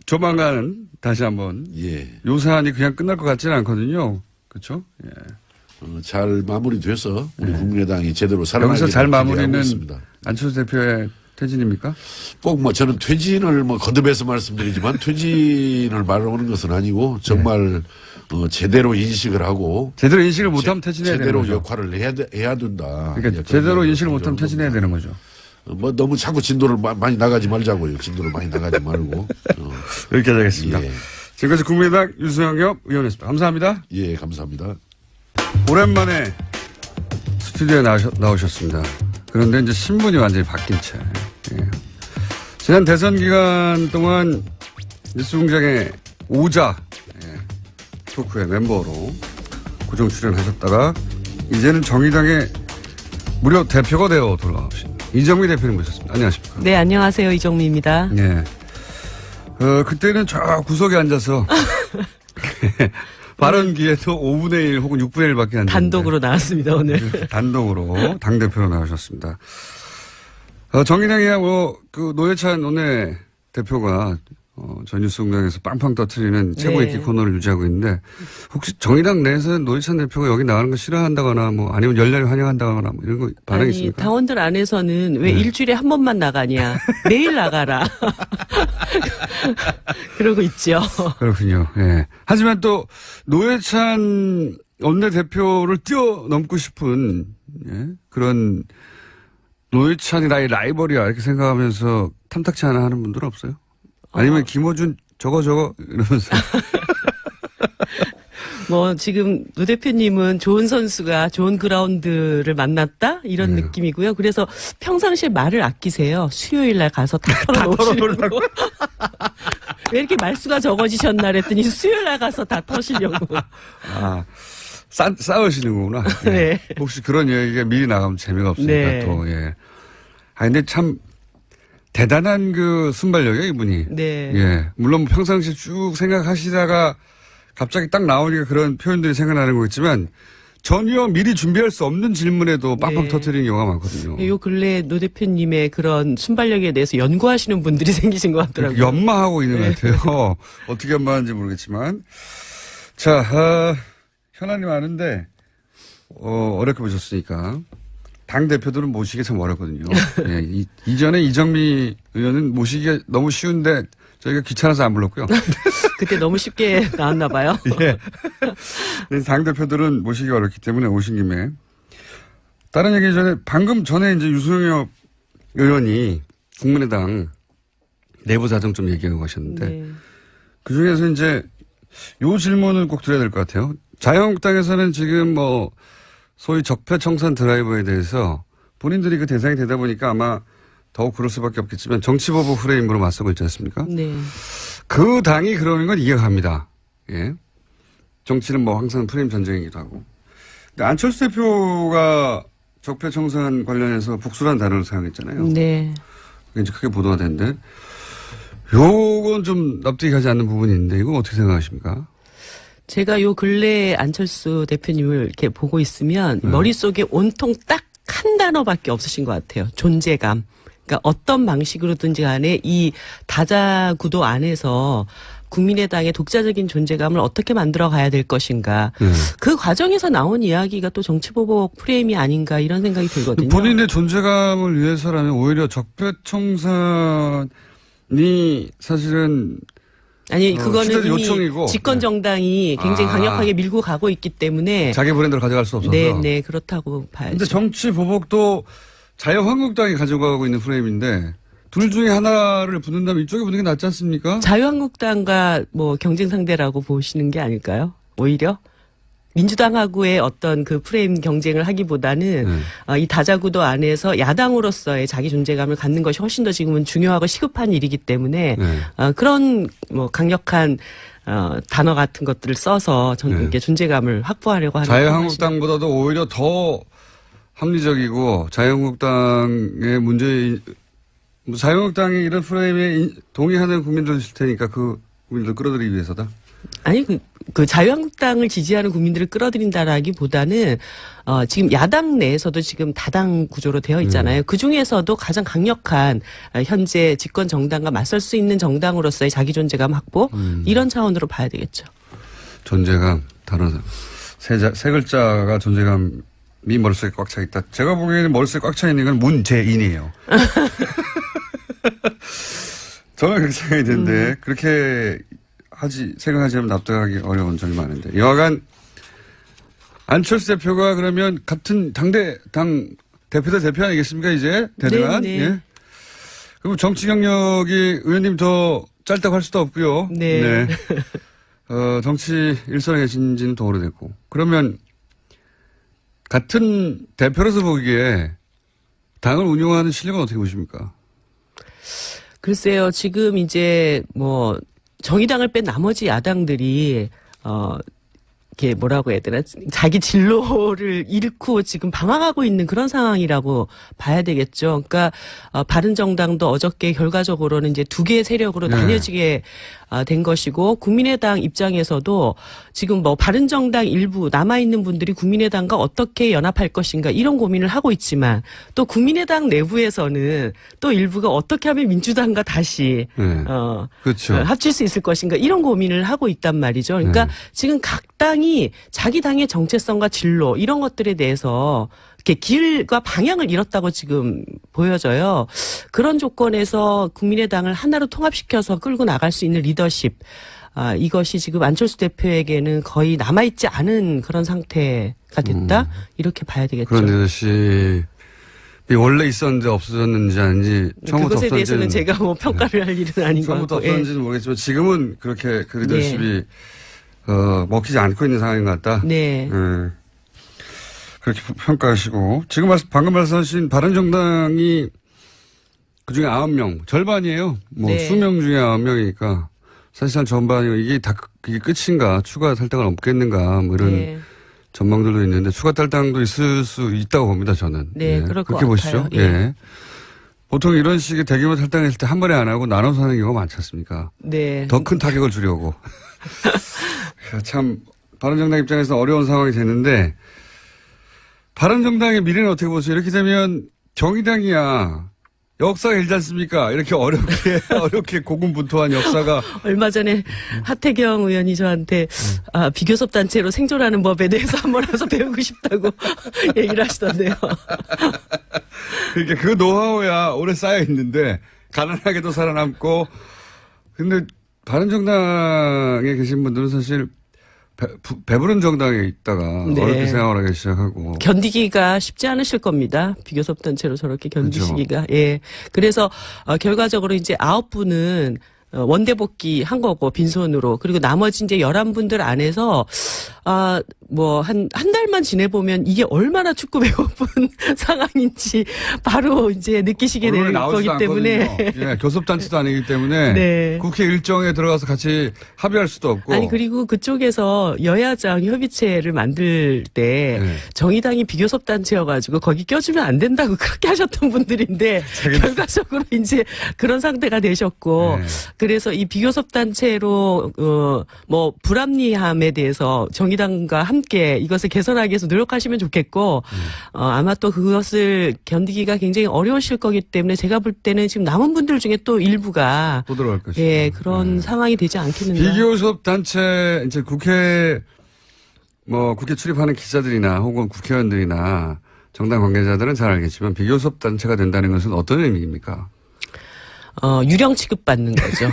조만간 다시 한번 예. 요 사안이 그냥 끝날 것 같지는 않거든요. 그렇죠? 예. 잘 마무리돼서 우리 국민의당이 제대로 살아나게 여기서 잘 기대하고 마무리는 있습니다. 안철수 대표의 퇴진입니까? 꼭 뭐 저는 퇴진을 뭐 거듭해서 말씀드리지만 퇴진을 말하는 것은 아니고 정말 제대로 인식을 하고 제대로 인식을 못하면 퇴진해야 되는 제대로 거죠. 역할을 해야 된다. 그러니까 예, 제대로 그런 인식을 못하면 겁니다. 퇴진해야 되는 거죠. 뭐 너무 자꾸 진도를 많이 나가지 말자고요. 진도를 많이 나가지 말고. 여기까지 하겠습니다. 예. 지금까지 국민의당 유승엽 의원이었습니다. 감사합니다. 예, 감사합니다. 오랜만에 스튜디오에 나오셨습니다. 그런데 이제 신분이 완전히 바뀐 채. 예. 지난 대선 기간 동안 뉴스공장의 오자 토크의 멤버로 고정 출연하셨다가 이제는 정의당의 무려 대표가 되어 돌아오신 이정미 대표님 모셨습니다. 안녕하십니까? 네, 안녕하세요. 이정미입니다. 예. 그때는 저 구석에 앉아서 발언 기회도 5분의 1 혹은 6분의 1밖에 안 됐는데 단독으로 나왔습니다, 오늘. 단독으로 당대표로 나오셨습니다. 정의당이야 그 노회찬 원내 대표가 전 뉴스공장에서 빵빵 터트리는 최고 인기 코너를 유지하고 있는데 혹시 정의당 내에서는 노회찬 대표가 여기 나가는 거 싫어한다거나 뭐 아니면 열렬히 환영한다거나 뭐 이런 거 반응이 아니, 있습니까? 당원들 안에서는 왜 일주일에 한 번만 나가냐. 매일 나가라. 그러고 있죠. 그렇군요. 예. 하지만 또 노회찬 원내대표를 뛰어넘고 싶은 그런 노회찬이 나의 라이벌이야 이렇게 생각하면서 탐탁치 않아 하는 분들은 없어요? 아니면 김어준 저거 이러면서 뭐 지금 노 대표님은 좋은 선수가 좋은 그라운드를 만났다 이런 느낌이고요. 그래서 평상시에 말을 아끼세요. 수요일 날 가서 다 털어놓으시려고. 왜 이렇게 말수가 적어지셨나 그랬더니 수요일 날 가서 다 터시려고. 아 싸우시는구나. 예. 네. 혹시 그런 얘기가 미리 나가면 재미가 없으니까 네. 또 예. 아 근데 참 대단한 그 순발력이에요 이분이. 네. 예. 물론 평상시 쭉 생각하시다가 갑자기 딱 나오니까 그런 표현들이 생각나는 거겠지만 전혀 미리 준비할 수 없는 질문에도 빵빵 네. 터뜨리는 경우가 많거든요. 요 근래 노 대표님의 그런 순발력에 대해서 연구하시는 분들이 생기신 것 같더라고요. 연마하고 있는 것 같아요. 어떻게 연마하는지 모르겠지만. 자, 현안이 많은데, 어렵게 보셨으니까. 당대표들은 모시기 참 어렵거든요. 예, 이전에 이정미 의원은 모시기가 너무 쉬운데 저희가 귀찮아서 안 불렀고요. 그때 너무 쉽게 나왔나 봐요. 예. 당대표들은 모시기 어렵기 때문에 오신 김에. 다른 얘기 전에, 방금 전에 이제 유승엽 의원이 국민의당 내부 사정 좀 얘기하고 가셨는데, 네. 그 중에서 이제 요 질문을 꼭 드려야 될 것 같아요. 자유한국당에서는 지금 뭐 소위 적폐청산 드라이버에 대해서 본인들이 그 대상이 되다 보니까 아마 더욱 그럴 수밖에 없겠지만 정치보복 프레임으로 맞서고 있지 않습니까? 네. 그 당이 그러는 건 이해갑니다. 예. 정치는 뭐 항상 프레임 전쟁이기도 하고. 근데 안철수 대표가 적폐청산 관련해서 복수라는 단어를 사용했잖아요. 네. 그게 이제 크게 보도가 됐는데 요건 좀 납득이 가지 않는 부분이 있는데 이거 어떻게 생각하십니까? 제가 요 근래 안철수 대표님을 이렇게 보고 있으면 머릿속에 온통 딱 한 단어밖에 없으신 것 같아요. 존재감. 그러니까 어떤 방식으로든지 간에 이 다자 구도 안에서 국민의당의 독자적인 존재감을 어떻게 만들어 가야 될 것인가. 그 과정에서 나온 이야기가 또 정치보복 프레임이 아닌가 이런 생각이 들거든요. 본인의 존재감을 위해서라면 오히려 적폐청산이 사실은 아니 그거는 시대적 이미 요청이고. 집권 정당이 굉장히 강력하게 밀고 가고 있기 때문에 자기 브랜드를 가져갈 수 없어서. 네, 그렇다고 봐야죠. 근데 정치 보복도 자유한국당이 가져가고 있는 프레임인데 둘 중에 하나를 붙는다면 이쪽에 붙는 게 낫지 않습니까? 자유한국당과 뭐 경쟁 상대라고 보시는 게 아닐까요? 오히려 민주당하고의 어떤 그 프레임 경쟁을 하기보다는 이 다자구도 안에서 야당으로서의 자기 존재감을 갖는 것이 훨씬 더 지금은 중요하고 시급한 일이기 때문에 그런 뭐 강력한 단어 같은 것들을 써서 이렇게 존재감을 확보하려고 하는 자유한국당보다도 오히려 더 합리적이고 자유한국당의 자유한국당이 이런 프레임에 동의하는 국민들 있을 테니까 그 국민들 끌어들이기 위해서다. 아니 그 자유한국당을 지지하는 국민들을 끌어들인다라기보다는 지금 야당 내에서도 지금 다당 구조로 되어 있잖아요. 그 중에서도 가장 강력한 현재 집권 정당과 맞설 수 있는 정당으로서의 자기 존재감 확보 이런 차원으로 봐야 되겠죠. 존재감 단어 세 글자가 존재감이 머릿속에 꽉 차 있다. 제가 보기에는 머릿속에 꽉 차 있는 건 문재인이에요. 저는 그렇게 생각이 드는데 그렇게 생각하시면 납득하기 어려운 점이 많은데 여하간 안철수 대표가 그러면 같은 당 대표 대 대표 아니겠습니까 이제 대등한 네. 예. 그리고 정치 경력이 의원님 더 짧다고 할 수도 없고요. 네. 정치 일선에 계신 지는 더 오래됐고 그러면 같은 대표로서 보기에 당을 운영하는 실력은 어떻게 보십니까? 글쎄요, 지금 이제 정의당을 뺀 나머지 야당들이 이렇게 뭐라고 해야 되나 자기 진로를 잃고 지금 방황하고 있는 그런 상황이라고 봐야 되겠죠. 그러니까 바른정당도 어저께 결과적으로는 이제 두 개의 세력으로 나뉘어지게 된 것이고 국민의당 입장에서도 지금 바른정당 일부 남아있는 분들이 국민의당과 어떻게 연합할 것인가 이런 고민을 하고 있지만 또 국민의당 내부에서는 또 일부가 어떻게 하면 민주당과 다시 그렇죠. 합칠 수 있을 것인가 이런 고민을 하고 있단 말이죠. 그러니까 지금 각 당이 자기 당의 정체성과 진로 이런 것들에 대해서 이렇게 길과 방향을 잃었다고 지금 보여져요. 그런 조건에서 국민의당을 하나로 통합시켜서 끌고 나갈 수 있는 리더십, 이것이 지금 안철수 대표에게는 거의 남아있지 않은 그런 상태가 됐다? 이렇게 봐야 되겠죠. 그런 리더십이 원래 있었는지 없어졌는지 아닌지 처음부터 그것에 대해서는 제가 평가를 할 일은 아닌 것 처음부터 같고. 없었는지는 모르겠지만 지금은 그렇게 그 리더십이 먹히지 않고 있는 상황인 것 같다. 네. 그렇게 평가하시고 지금 방금 말씀하신 바른정당이 그중에 9명 절반이에요. 네. 수명 중에 9명이니까 사실상 전반이고 이게 끝인가 추가 탈당은 없겠는가 이런 전망들도 있는데 추가 탈당도 있을 수 있다고 봅니다 저는. 네, 그럴 것 그렇게 보시죠. 같아요. 예. 보통 이런 식의 대규모 탈당했을 때 한 번에 안 하고 나눠서 하는 경우가 많지 않습니까? 네. 더 큰 타격을 주려고. 참 바른정당 입장에서 어려운 상황이 됐는데 바른정당의 미래는 어떻게 보세요? 이렇게 되면 정의당이야. 역사가 길지 않습니까? 이렇게 어렵게 고군분투한 역사가. 얼마 전에 하태경 의원이 저한테 비교섭 단체로 생존하는 법에 대해서 한번 와서 배우고 싶다고 얘기를 하시던데요. 그러니까 그 노하우야 오래 쌓여 있는데 가난하게도 살아남고 근데 바른정당에 계신 분들은 사실 배부른 정당에 있다가 어렵게 생활하기 시작하고 견디기가 쉽지 않으실 겁니다. 비교섭 단체로 저렇게 견디시기가. 그렇죠. 예. 그래서 결과적으로 이제 9분은 원대 복귀한 거고 빈손으로 그리고 나머지 이제 11분들 안에서 한 달만 지내보면 이게 얼마나 축구 배고픈 상황인지 바로 이제 느끼시게 될 거기 때문에. 예, 교섭단체도 아니기 때문에 국회 일정에 들어가서 같이 합의할 수도 없고. 아니 그리고 그쪽에서 여야정 협의체를 만들 때 정의당이 비교섭단체여가지고 거기 껴주면 안 된다고 그렇게 하셨던 분들인데 결과적으로 이제 그런 상태가 되셨고 그래서 이 비교섭단체로 불합리함에 대해서 정의당과 함께 이것을 개선하기 위해서 노력하시면 좋겠고 아마 또 그것을 견디기가 굉장히 어려우실 거기 때문에 제가 볼 때는 지금 남은 분들 중에 또 일부가 또 들어갈 것이다. 예, 그런 상황이 되지 않겠는가. 비교섭 단체 이제 국회 출입하는 기자들이나 혹은 국회의원들이나 정당 관계자들은 잘 알겠지만 비교섭 단체가 된다는 것은 어떤 의미입니까? 유령 취급받는 거죠.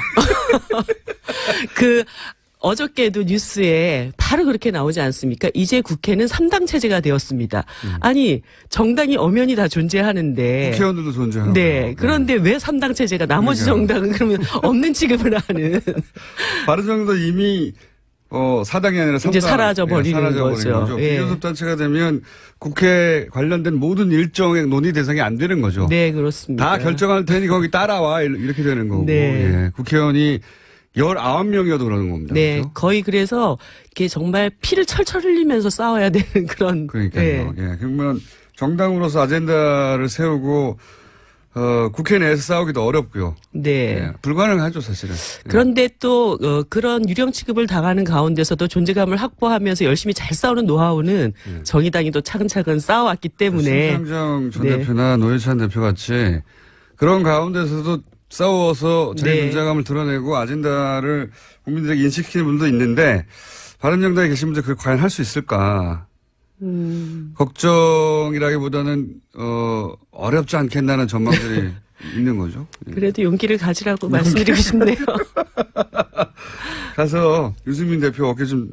어저께도 뉴스에 바로 그렇게 나오지 않습니까? 이제 국회는 3당 체제가 되었습니다. 아니, 정당이 엄연히 다 존재하는데. 국회의원들도 존재하고. 네. 그런데 왜 3당 체제가 나머지 정당은 그러면 없는 취급을 하는. 바른정당도 이미 4당이 아니라 3당. 이제 사라져버리는 거죠. 예. 비교섭단체가 되면 국회 관련된 모든 일정의 논의 대상이 안 되는 거죠. 네, 그렇습니다. 다 결정할 테니 거기 따라와. 이렇게 되는 거고. 네. 예. 국회의원이 19명이어도 그러는 겁니다. 네. 그렇죠? 거의 그래서 이게 정말 피를 철철 흘리면서 싸워야 되는 그런. 그러니까요. 예. 그러면 정당으로서 아젠다를 세우고 국회 내에서 싸우기도 어렵고요. 네. 예, 불가능하죠, 사실은. 예. 그런데 또 그런 유령 취급을 당하는 가운데서도 존재감을 확보하면서 열심히 잘 싸우는 노하우는 정의당이 또 차근차근 쌓아왔기 때문에 심상정 전 네. 대표나 노회찬 대표 같이 그런 가운데서도 싸워서 자기 네. 존재감을 드러내고 아젠다를 국민들에게 인식시키는 분도 있는데 바른정당에 계신 분들 그걸 과연 할 수 있을까? 걱정이라기보다는 어렵지 않겠나는 전망들이 있는 거죠. 예. 그래도 용기를 가지라고 말씀드리고 싶네요. 가서 유승민 대표 어깨 좀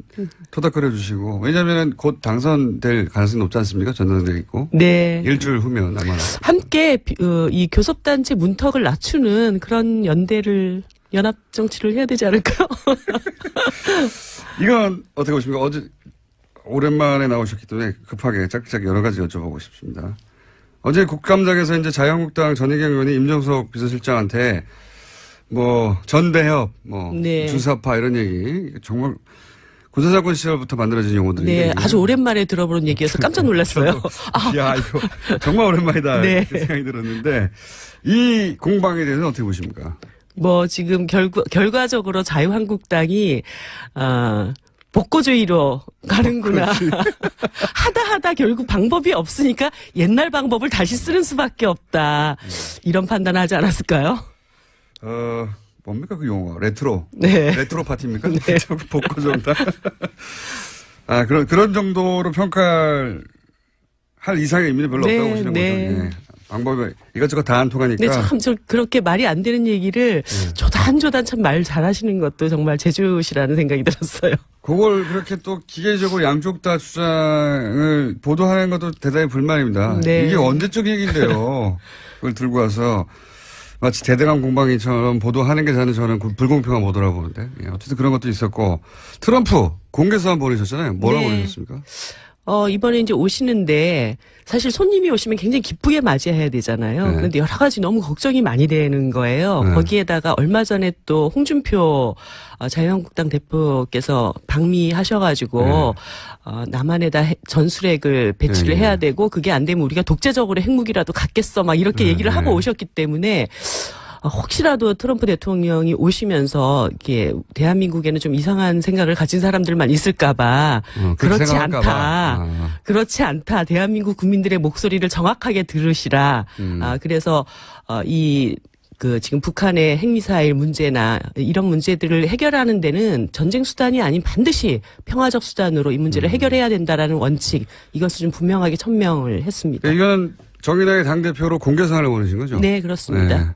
토닥거려 주시고 왜냐하면 곧 당선될 가능성이 높지 않습니까? 전당대회 있고 네. 일주일 후면 아마 함께 이 교섭단체 문턱을 낮추는 그런 연합 정치를 해야 되지 않을까요? 이건 어떻게 보십니까? 어제 오랜만에 나오셨기 때문에 급하게 짝짝 여러 가지 여쭤보고 싶습니다. 어제 국감장에서 이제 자유한국당 전혜경 의원이 임종석 비서실장한테 뭐 전대협, 뭐 네. 주사파 이런 얘기 정말 군사정권 시절부터 만들어진 용어들이 네, 아주 오랜만에 들어보는 얘기여서 깜짝 놀랐어요. 야 이거 정말 오랜만이다 네. 이렇게 생각이 들었는데 이 공방에 대해서는 어떻게 보십니까? 뭐 지금 결과적으로 자유한국당이 복고주의로 가는구나. 하다 결국 방법이 없으니까 옛날 방법을 다시 쓰는 수밖에 없다. 이런 판단하지 않았을까요? 뭡니까 그 용어? 레트로. 네. 레트로 파티입니까? 네. 복고 정당. 그런 정도로 평가할 이상의 의미는 별로 네, 없다고 보시는 네. 거죠. 네. 방법이 이것저것 다 안 통하니까. 네, 참, 그렇게 말이 안 되는 얘기를 조단조단 참 말 잘하시는 것도 정말 제주시라는 생각이 들었어요. 그걸 그렇게 또 기계적으로 양쪽 다 주장을 보도하는 것도 대단히 불만입니다. 네. 이게 언제적 얘기인데요. 그걸 들고 와서 마치 대등한 공방이처럼 보도하는 게 저는 불공평한 보도라고 보는데. 예, 어쨌든 그런 것도 있었고. 트럼프 공개서한 보내셨잖아요. 뭐라고 네. 보내셨습니까? 이번에 이제 오시는데 사실 손님이 오시면 굉장히 기쁘게 맞이해야 되잖아요. 네. 그런데 여러 가지 너무 걱정이 많이 되는 거예요. 네. 거기에다가 얼마 전에 또 홍준표 자유한국당 대표께서 방미하셔가지고 남한에다 전술핵을 배치를 네. 해야 되고 그게 안 되면 우리가 독재적으로 핵무기라도 갖겠어 막 이렇게 얘기를 하고 오셨기 때문에 혹시라도 트럼프 대통령이 오시면서 이게 대한민국에는 좀 이상한 생각을 가진 사람들만 있을까봐 그렇게 그렇지 생각할까 않다. 봐. 그렇지 않다. 대한민국 국민들의 목소리를 정확하게 들으시라. 그래서 지금 북한의 핵미사일 문제나 이런 문제들을 해결하는 데는 전쟁 수단이 아닌 반드시 평화적 수단으로 이 문제를 해결해야 된다라는 원칙 이것을 좀 분명하게 천명을 했습니다. 이건 정의당의 당대표로 공개서한을 보내신 거죠? 네, 그렇습니다. 네.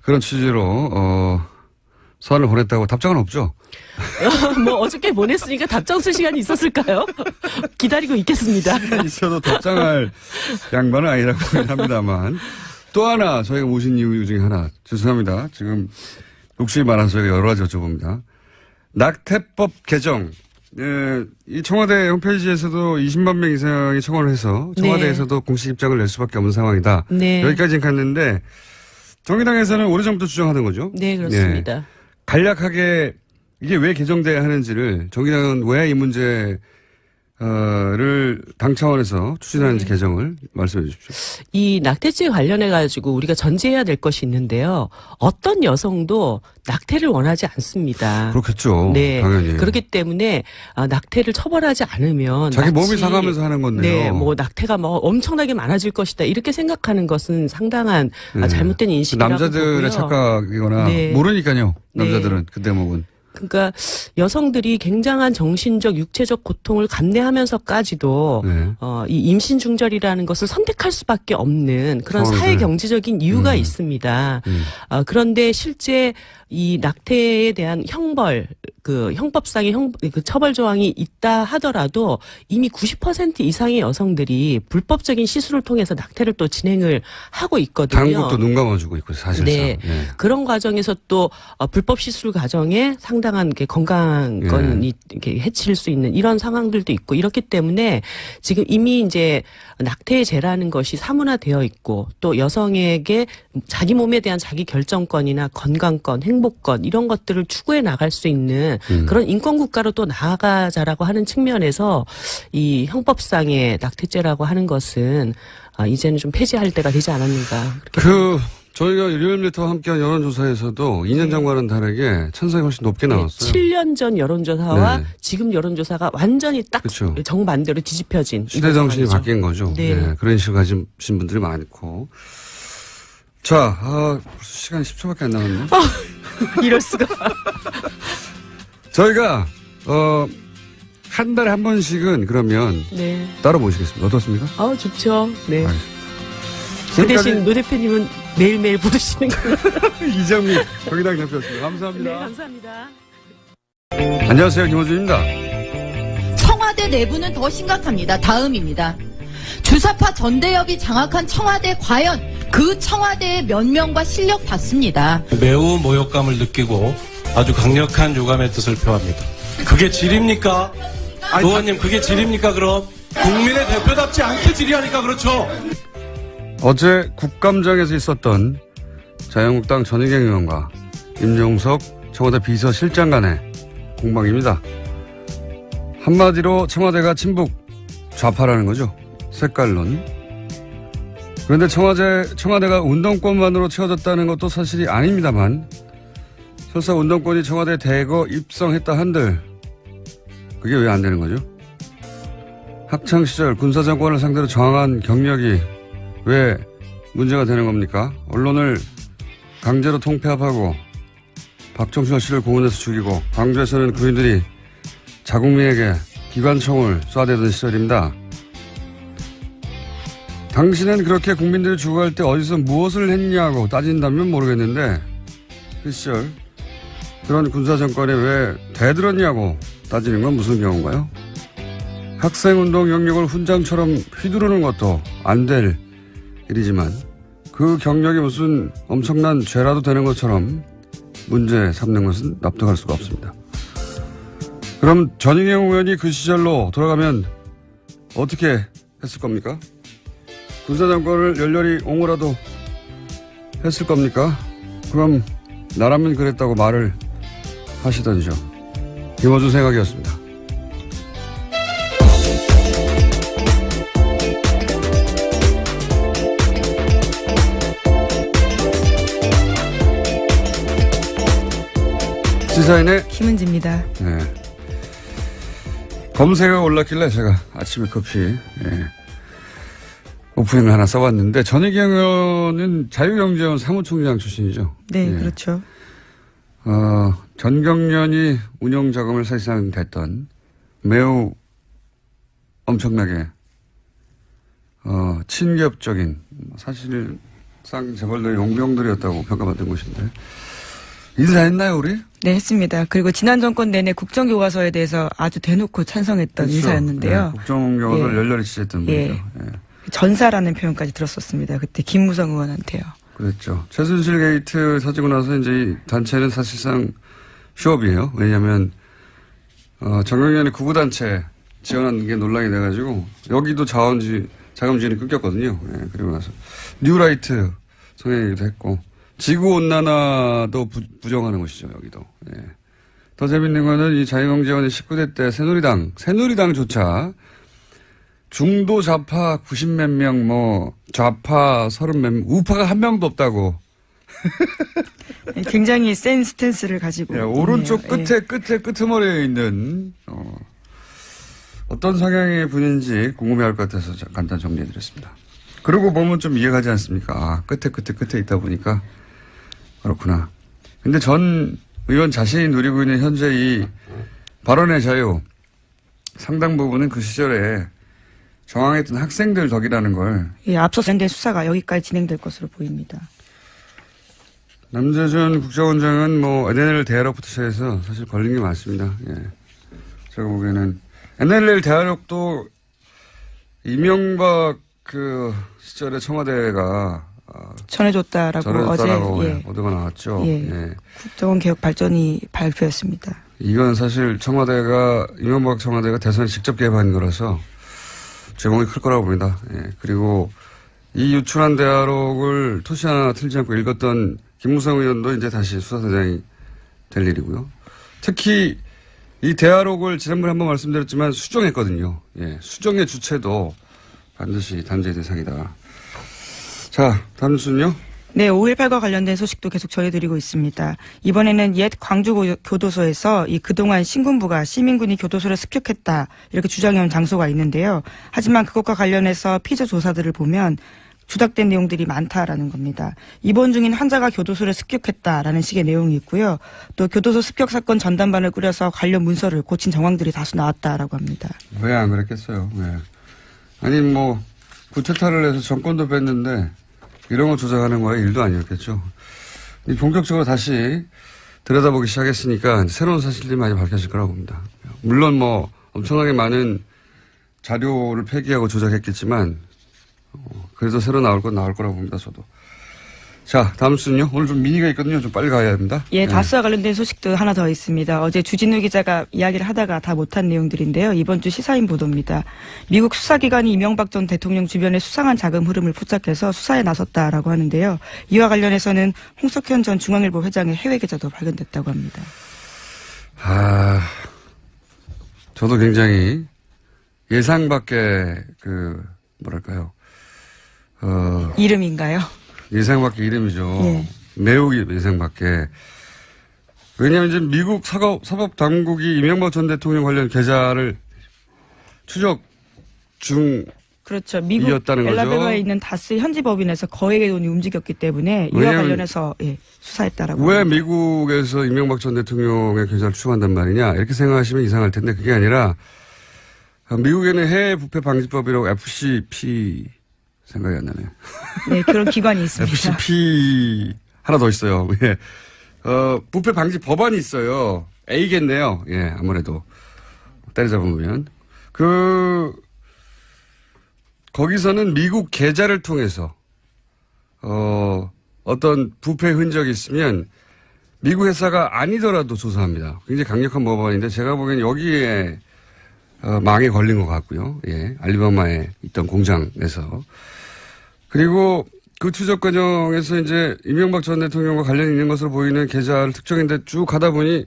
그런 취지로 서한을 보냈다고 답장은 없죠? 뭐 어저께 보냈으니까 답장 쓸 시간이 있었을까요? 기다리고 있겠습니다. 있어도 답장할 양반은 아니라고 합니다만 또 하나 저희가 모신 이유 중에 하나 죄송합니다. 지금 욕심이 많아서 저희가 여러 가지 여쭤봅니다. 낙태법 개정. 이 청와대 홈페이지에서도 20만 명 이상이 청원을 해서 청와대에서도 공식 입장을 낼 수밖에 없는 상황이다. 네. 여기까지는 갔는데 정의당에서는 오래전부터 주장하는 거죠. 네, 그렇습니다. 네. 간략하게 이게 왜 개정돼야 하는지를 정의당은 왜 이 문제를 당 차원에서 추진하는지 개정을 말씀해 주십시오. 이 낙태죄 관련해 가지고 우리가 전제해야 될 것이 있는데요. 어떤 여성도 낙태를 원하지 않습니다. 그렇겠죠. 네. 당연히. 그렇기 때문에 낙태를 처벌하지 않으면 자기 몸이 마치 상하면서 하는 건데요. 네, 뭐 낙태가 뭐 엄청나게 많아질 것이다 이렇게 생각하는 것은 상당한 잘못된 인식이라고 남자들의 보고요. 착각이거나 네. 모르니까요. 네. 남자들은 그 대목은. 그러니까 여성들이 굉장한 정신적, 육체적 고통을 감내하면서까지도 네. 이 임신 중절이라는 것을 선택할 수밖에 없는 그런 상황들. 사회 경제적인 이유가 있습니다. 그런데 실제 이 낙태에 대한 형벌, 그 형법상의 그 처벌 조항이 있다 하더라도 이미 90% 이상의 여성들이 불법적인 시술을 통해서 낙태를 또 진행을 하고 있거든요. 당국도 눈 감아주고 있고 사실상. 네. 그런 과정에서 또 불법 시술 과정에 상당히 상당한 건강권이 이렇게 해칠 수 있는 이런 상황들도 있고 이렇기 때문에 지금 이미 이제 낙태죄라는 것이 사문화되어 있고 또 여성에게 자기 몸에 대한 자기 결정권이나 건강권, 행복권 이런 것들을 추구해 나갈 수 있는 그런 인권국가로 또 나아가자라고 하는 측면에서 이 형법상의 낙태죄라고 하는 것은 이제는 좀 폐지할 때가 되지 않았는가. 저희가 일요일부터 함께한 여론조사에서도 2년 전과는 다르게 찬성이 훨씬 높게 나왔어요. 7년 전 여론조사와 네. 지금 여론조사가 완전히 딱 그쵸. 정반대로 뒤집혀진. 시대 정신이 상황이죠. 바뀐 거죠. 네. 네, 그런 인식을 가진 분들이 많고. 자, 벌써 시간이 10초밖에 안 남았네. 이럴 수가. 저희가, 한 달에 한 번씩은 그러면 네. 따로 모시겠습니다. 어떻습니까? 좋죠. 네. 알겠습니다. 그 대신 노 대표님은 매일매일 부르시는 거예요. 이정미 정의당 대표였습니다. 감사합니다. 네, 감사합니다. 안녕하세요. 김호준입니다. 청와대 내부는 더 심각합니다. 다음입니다. 주사파 전대협이 장악한 청와대 과연 그 청와대의 면면과 실력 봤습니다. 매우 모욕감을 느끼고 아주 강력한 유감의 뜻을 표합니다. 그게 질입니까? 의원님 그게 질입니까 그럼? 국민의 대표답지 않게 질의하니까 그렇죠. 어제 국감장에서 있었던 자유한국당 전희경 의원과 임종석 청와대 비서실장 간의 공방입니다. 한마디로 청와대가 친북 좌파라는 거죠. 색깔론. 그런데 청와대가 운동권만으로 채워졌다는 것도 사실이 아닙니다만 설사 운동권이 청와대에 대거 입성했다 한들 그게 왜 안 되는 거죠? 학창시절 군사정권을 상대로 저항한 경력이 왜 문제가 되는 겁니까? 언론을 강제로 통폐합하고 박정순 씨를 공원에서 죽이고 광주에서는 군인들이 자국민에게 기관총을 쏴대던 시절입니다. 당신은 그렇게 국민들을 죽어갈 때 어디서 무엇을 했냐고 따진다면 모르겠는데 그 시절 그런 군사정권에 왜 대들었냐고 따지는 건 무슨 경우인가요? 학생운동 영역을 훈장처럼 휘두르는 것도 안 될 일이지만 그 경력이 무슨 엄청난 죄라도 되는 것처럼 문제 삼는 것은 납득할 수가 없습니다. 그럼 전희경 의원이 그 시절로 돌아가면 어떻게 했을 겁니까? 군사정권을 열렬히 옹호라도 했을 겁니까? 그럼 나라면 그랬다고 말을 하시던지요. 김어준 생각이었습니다. 시사인의 김은지입니다. 네. 검색어가 올랐길래 제가 아침에 커피 오프닝을 하나 써봤는데 전희경 의원은 자유경제원 사무총장 출신이죠. 네, 그렇죠. 전경련이 운영 자금을 사실상 됐던 매우 엄청나게 친기업적인 사실상 재벌들의 용병들이었다고 평가받은 곳인데 인사했나요 우리? 네, 했습니다. 그리고 지난 정권 내내 국정교과서에 대해서 아주 대놓고 찬성했던 그렇죠. 인사였는데요. 네, 국정교과서를 예. 열렬히 지지했던 분이죠. 예. 예. 전사라는 표현까지 들었었습니다. 그때 김무성 의원한테요. 그랬죠. 최순실 게이트 터지고 나서 이제 이 단체는 사실상 휴업이에요. 왜냐하면 정경련이 구구단체 지원하는 게 논란이 돼가지고 여기도 자금 지원이 끊겼거든요. 예, 그리고 나서 뉴라이트 성행이기도 했고 지구온난화도 부정하는 것이죠. 여기도. 예. 더 재밌는 거는 이 자유경제원이 19대 때 새누리당조차 중도 좌파 90몇 명, 좌파 30몇 명, 우파가 한 명도 없다고. 굉장히 센 스탠스를 가지고. 예, 오른쪽 있네요. 끝에 끄트머리에 있는, 어떤 성향의 분인지 궁금해할 것 같아서 간단 정리해드렸습니다. 그러고 보면 좀 이해가지 않습니까? 끝에 있다 보니까. 그렇구나. 근데 전 의원 자신이 누리고 있는 현재 이 발언의 자유, 상당 부분은 그 시절에 저항했던 학생들 덕이라는 걸. 예, 앞서 진행된 수사가 여기까지 진행될 것으로 보입니다. 남재준 국정원장은 NLL 대화록부터 시작해서 사실 걸린 게 많습니다. 예. 제가 보기에는 NLL 대화록도 이명박 그 시절에 청와대가 전해줬다라고 어제 보도가 나왔죠. 예. 국정원 개혁 발전이 발표했습니다. 이건 사실 이명박 청와대가 대선에 직접 개입한 거라서 제목이 클 거라고 봅니다. 예. 그리고 이 유출한 대화록을 토시 하나 틀지 않고 읽었던 김무성 의원도 이제 다시 수사대장이 될 일이고요. 특히 이 대화록을 지난번에 한번 말씀드렸지만 수정했거든요. 예. 수정의 주체도 반드시 단죄의 대상이다. 자, 다음 뉴스는요? 네, 5.18과 관련된 소식도 계속 전해드리고 있습니다. 이번에는 옛 광주교도소에서 그동안 신군부가 시민군이 교도소를 습격했다 이렇게 주장해온 장소가 있는데요. 하지만 그것과 관련해서 피조 조사들을 보면 조작된 내용들이 많다라는 겁니다. 입원 중인 환자가 교도소를 습격했다라는 식의 내용이 있고요. 또 교도소 습격 사건 전담반을 꾸려서 관련 문서를 고친 정황들이 다수 나왔다라고 합니다. 왜 안 그랬겠어요? 왜? 아니 구태타를 해서 정권도 뺐는데 이런 거 조작하는 거야 일도 아니었겠죠. 본격적으로 다시 들여다보기 시작했으니까 새로운 사실들이 많이 밝혀질 거라고 봅니다. 물론 엄청나게 많은 자료를 폐기하고 조작했겠지만 그래도 새로 나올 건 나올 거라고 봅니다. 저도. 자, 다음 뉴스는요. 오늘 좀 미니가 있거든요. 좀 빨리 가야 합니다. 예, 다스와 관련된 소식도 하나 더 있습니다. 어제 주진우 기자가 이야기를 하다가 다 못한 내용들인데요. 이번 주 시사인 보도입니다. 미국 수사기관이 이명박 전 대통령 주변의 수상한 자금 흐름을 포착해서 수사에 나섰다라고 하는데요. 이와 관련해서는 홍석현 전 중앙일보 회장의 해외 계좌도 발견됐다고 합니다. 저도 굉장히 예상 밖의 이름인가요? 예상 밖의 이름이죠. 예. 매우 예상 밖의. 왜냐하면 이제 미국 사법 당국이 이명박 전 대통령 관련 계좌를 추적 그렇죠. 미국 이었다는 엘라베마에 거죠. 있는 다스 현지 법인에서 거액의 돈이 움직였기 때문에 이와 관련해서 수사했다라고. 왜 합니다. 미국에서 이명박 전 대통령의 계좌를 추적한단 말이냐 이렇게 생각하시면 이상할 텐데 그게 아니라 미국에는 해외 부패 방지법이라고 FCP 생각이 안 나네요. 네, 그런 기관이 있습니다. FCP 하나 더 있어요. 예. 부패 방지 법안이 있어요. A겠네요. 예, 아무래도 때려잡으면 거기서는 미국 계좌를 통해서 어떤 부패 흔적이 있으면 미국 회사가 아니더라도 조사합니다. 굉장히 강력한 법안인데 제가 보기엔 여기에 망에 걸린 것 같고요. 예, 알리바마에 있던 공장에서. 그리고 그 추적 과정에서 이제 이명박 전 대통령과 관련이 있는 것으로 보이는 계좌를 특정했는데 쭉 가다 보니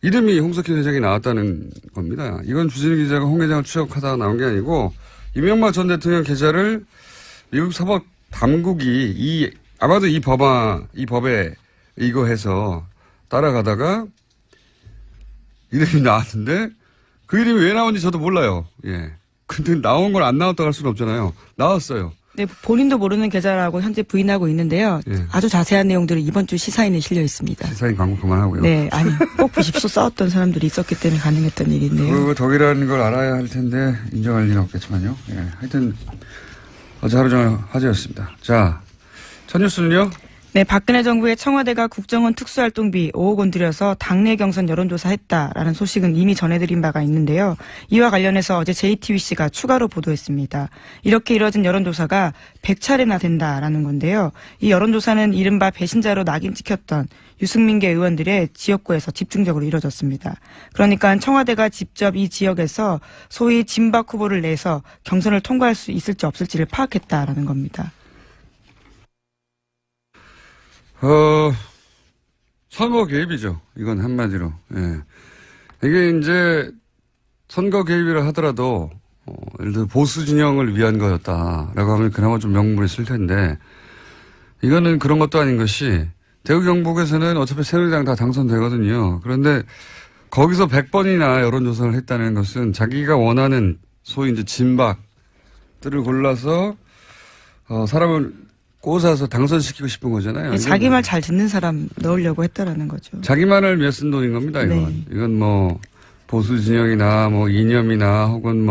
이름이 홍석현 회장이 나왔다는 겁니다. 이건 주진우 기자가 홍 회장을 추적하다가 나온 게 아니고 이명박 전 대통령 계좌를 미국 사법 당국이 아마도 이 법에 이거해서 따라가다가 이름이 나왔는데 그 이름이 왜 나온지 저도 몰라요. 예. 근데 나온 걸 안 나왔다고 할 수는 없잖아요. 나왔어요. 네, 본인도 모르는 계좌라고 현재 부인하고 있는데요. 예. 아주 자세한 내용들은 이번 주 시사인에 실려 있습니다. 시사인 광고 그만하고요. 네, 아니 꼭 보십시오. 써왔던 사람들이 있었기 때문에 가능했던 일인데요. 그 덕이라는 걸 알아야 할 텐데 인정할 리는 없겠지만요. 예. 하여튼 어제 하루 종일 화제였습니다. 자, 첫 뉴스는요. 네, 박근혜 정부의 청와대가 국정원 특수활동비 5억 원 들여서 당내 경선 여론조사했다라는 소식은 이미 전해드린 바가 있는데요. 이와 관련해서 어제 JTBC가 추가로 보도했습니다. 이렇게 이뤄진 여론조사가 100차례나 된다라는 건데요. 이 여론조사는 이른바 배신자로 낙인 찍혔던 유승민계 의원들의 지역구에서 집중적으로 이뤄졌습니다. 그러니까 청와대가 직접 이 지역에서 소위 진박 후보를 내서 경선을 통과할 수 있을지 없을지를 파악했다라는 겁니다. 선거 개입이죠. 이건 한마디로. 예. 이게 이제 선거 개입이라 하더라도, 예를 들어 보수 진영을 위한 거였다라고 하면 그나마 좀 명분이 있을 텐데, 이거는 그런 것도 아닌 것이, 대구 경북에서는 어차피 새누리당 다 당선되거든요. 그런데 거기서 100번이나 여론조사를 했다는 것은 자기가 원하는 소위 이제 진박들을 골라서, 사람을 꽂아서 당선시키고 싶은 거잖아요. 네, 자기 말 잘 듣는 사람 넣으려고 했다라는 거죠. 자기만을 위해 쓴 돈인 겁니다, 이건. 네. 이건 보수 진영이나 이념이나 혹은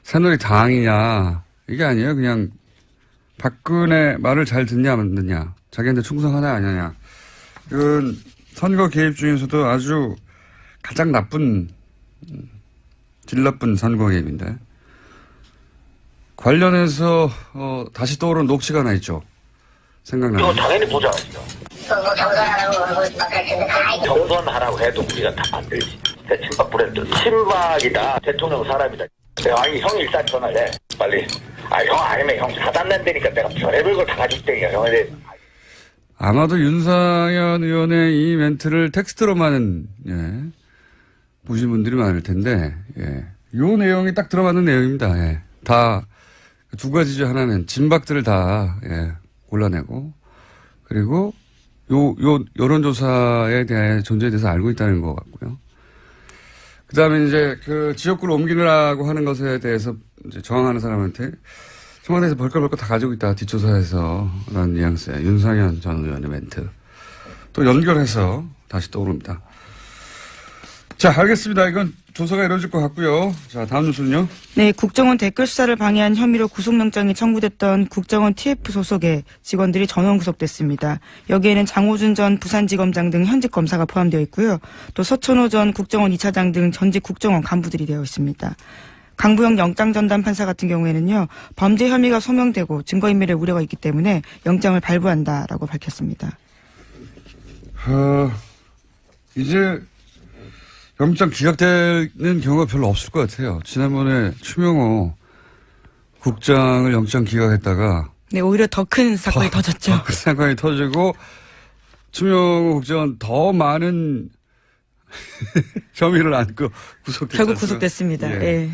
새누리당이냐, 이게 아니에요. 그냥 박근혜 말을 잘 듣냐, 안 듣냐. 자기한테 충성하냐, 아니냐. 이건 선거 개입 중에서도 아주 가장 질 나쁜 선거 개입인데. 관련해서 다시 떠오른 녹취가 하나 있죠. 생각나요. 이거 당연히 보장하죠. 정선하라고 해도 우리가 다 만들지. 친박 브랜드. 친박이다. 대통령 사람이다. 아니 형이 일단 전화를 해. 빨리. 형 아니면 형 사단난다니까 내가 별의별 걸 다 가질 테니까 형에 대해. 아마도 윤상현 의원의 이 멘트를 텍스트로만 보신 분들이 많을 텐데 요 내용이 딱 들어맞는 내용입니다. 다 두 가지죠. 하나는 진박들을 다 골라내고 그리고 요 여론조사에 대한 존재에 대해서 알고 있다는 것 같고요. 그 다음에 이제 그 지역구를 옮기느라고 하는 것에 대해서 이제 저항하는 사람한테 청와대에서 벌컥벌컥 다 가지고 있다. 뒷조사에서 라는 뉘앙스의 윤상현 전 의원의 멘트. 또 연결해서 다시 떠오릅니다. 자, 알겠습니다. 이건 조사가 이루어질 것 같고요. 자, 다음 뉴스는요. 네, 국정원 댓글 수사를 방해한 혐의로 구속영장이 청구됐던 국정원 TF 소속의 직원들이 전원 구속됐습니다. 여기에는 장호준 전 부산지검장 등 현직 검사가 포함되어 있고요. 또 서천호 전 국정원 2차장 등 전직 국정원 간부들이 되어 있습니다. 강부영 영장전담 판사 같은 경우에는요. 범죄 혐의가 소명되고 증거인멸의 우려가 있기 때문에 영장을 발부한다라고 밝혔습니다. 이제 영장 기각되는 경우가 별로 없을 것 같아요. 지난번에 추명호 국장을 영장 기각했다가 네, 오히려 더 큰 사건이 터졌죠. 더 큰 사건이 터지고 추명호 국장은 더 많은 혐의를 안고 구속됐죠. 결국 구속됐습니다. 예.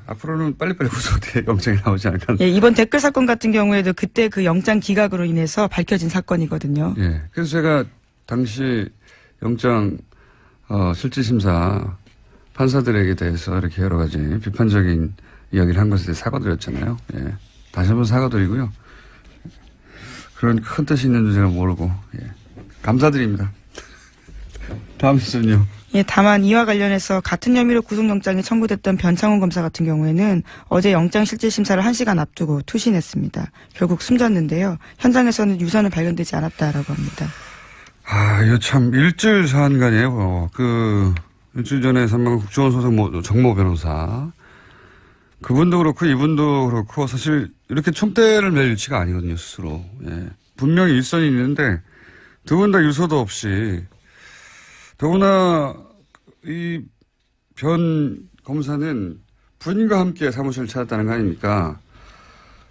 앞으로는 빨리빨리 구속돼 영장이 나오지 않을까. 예, 이번 댓글 사건 같은 경우에도 그때 그 영장 기각으로 인해서 밝혀진 사건이거든요. 예. 그래서 제가 당시 영장 실질심사 판사들에게 대해서 이렇게 여러 가지 비판적인 이야기를 한 것에 대해 사과드렸잖아요. 예. 다시 한번 사과드리고요. 그런 큰 뜻이 있는 줄 제가 모르고 감사드립니다. 다음 뉴스는요. 예, 다만 이와 관련해서 같은 혐의로 구속영장이 청구됐던 변창훈 검사 같은 경우에는 어제 영장 실질심사를 1시간 앞두고 투신했습니다. 결국 숨졌는데요. 현장에서는 유서는 발견되지 않았다라고 합니다. 이거 참 일주일 사안간이에요. 일주일 전에 사망한 국정원 소속 정모 변호사. 그분도 그렇고 이분도 그렇고 사실 이렇게 총대를 맬 위치가 아니거든요, 스스로. 분명히 일선이 있는데 두 분 다 유서도 없이 더구나 이 변 검사는 부인과 함께 사무실을 찾았다는 거 아닙니까?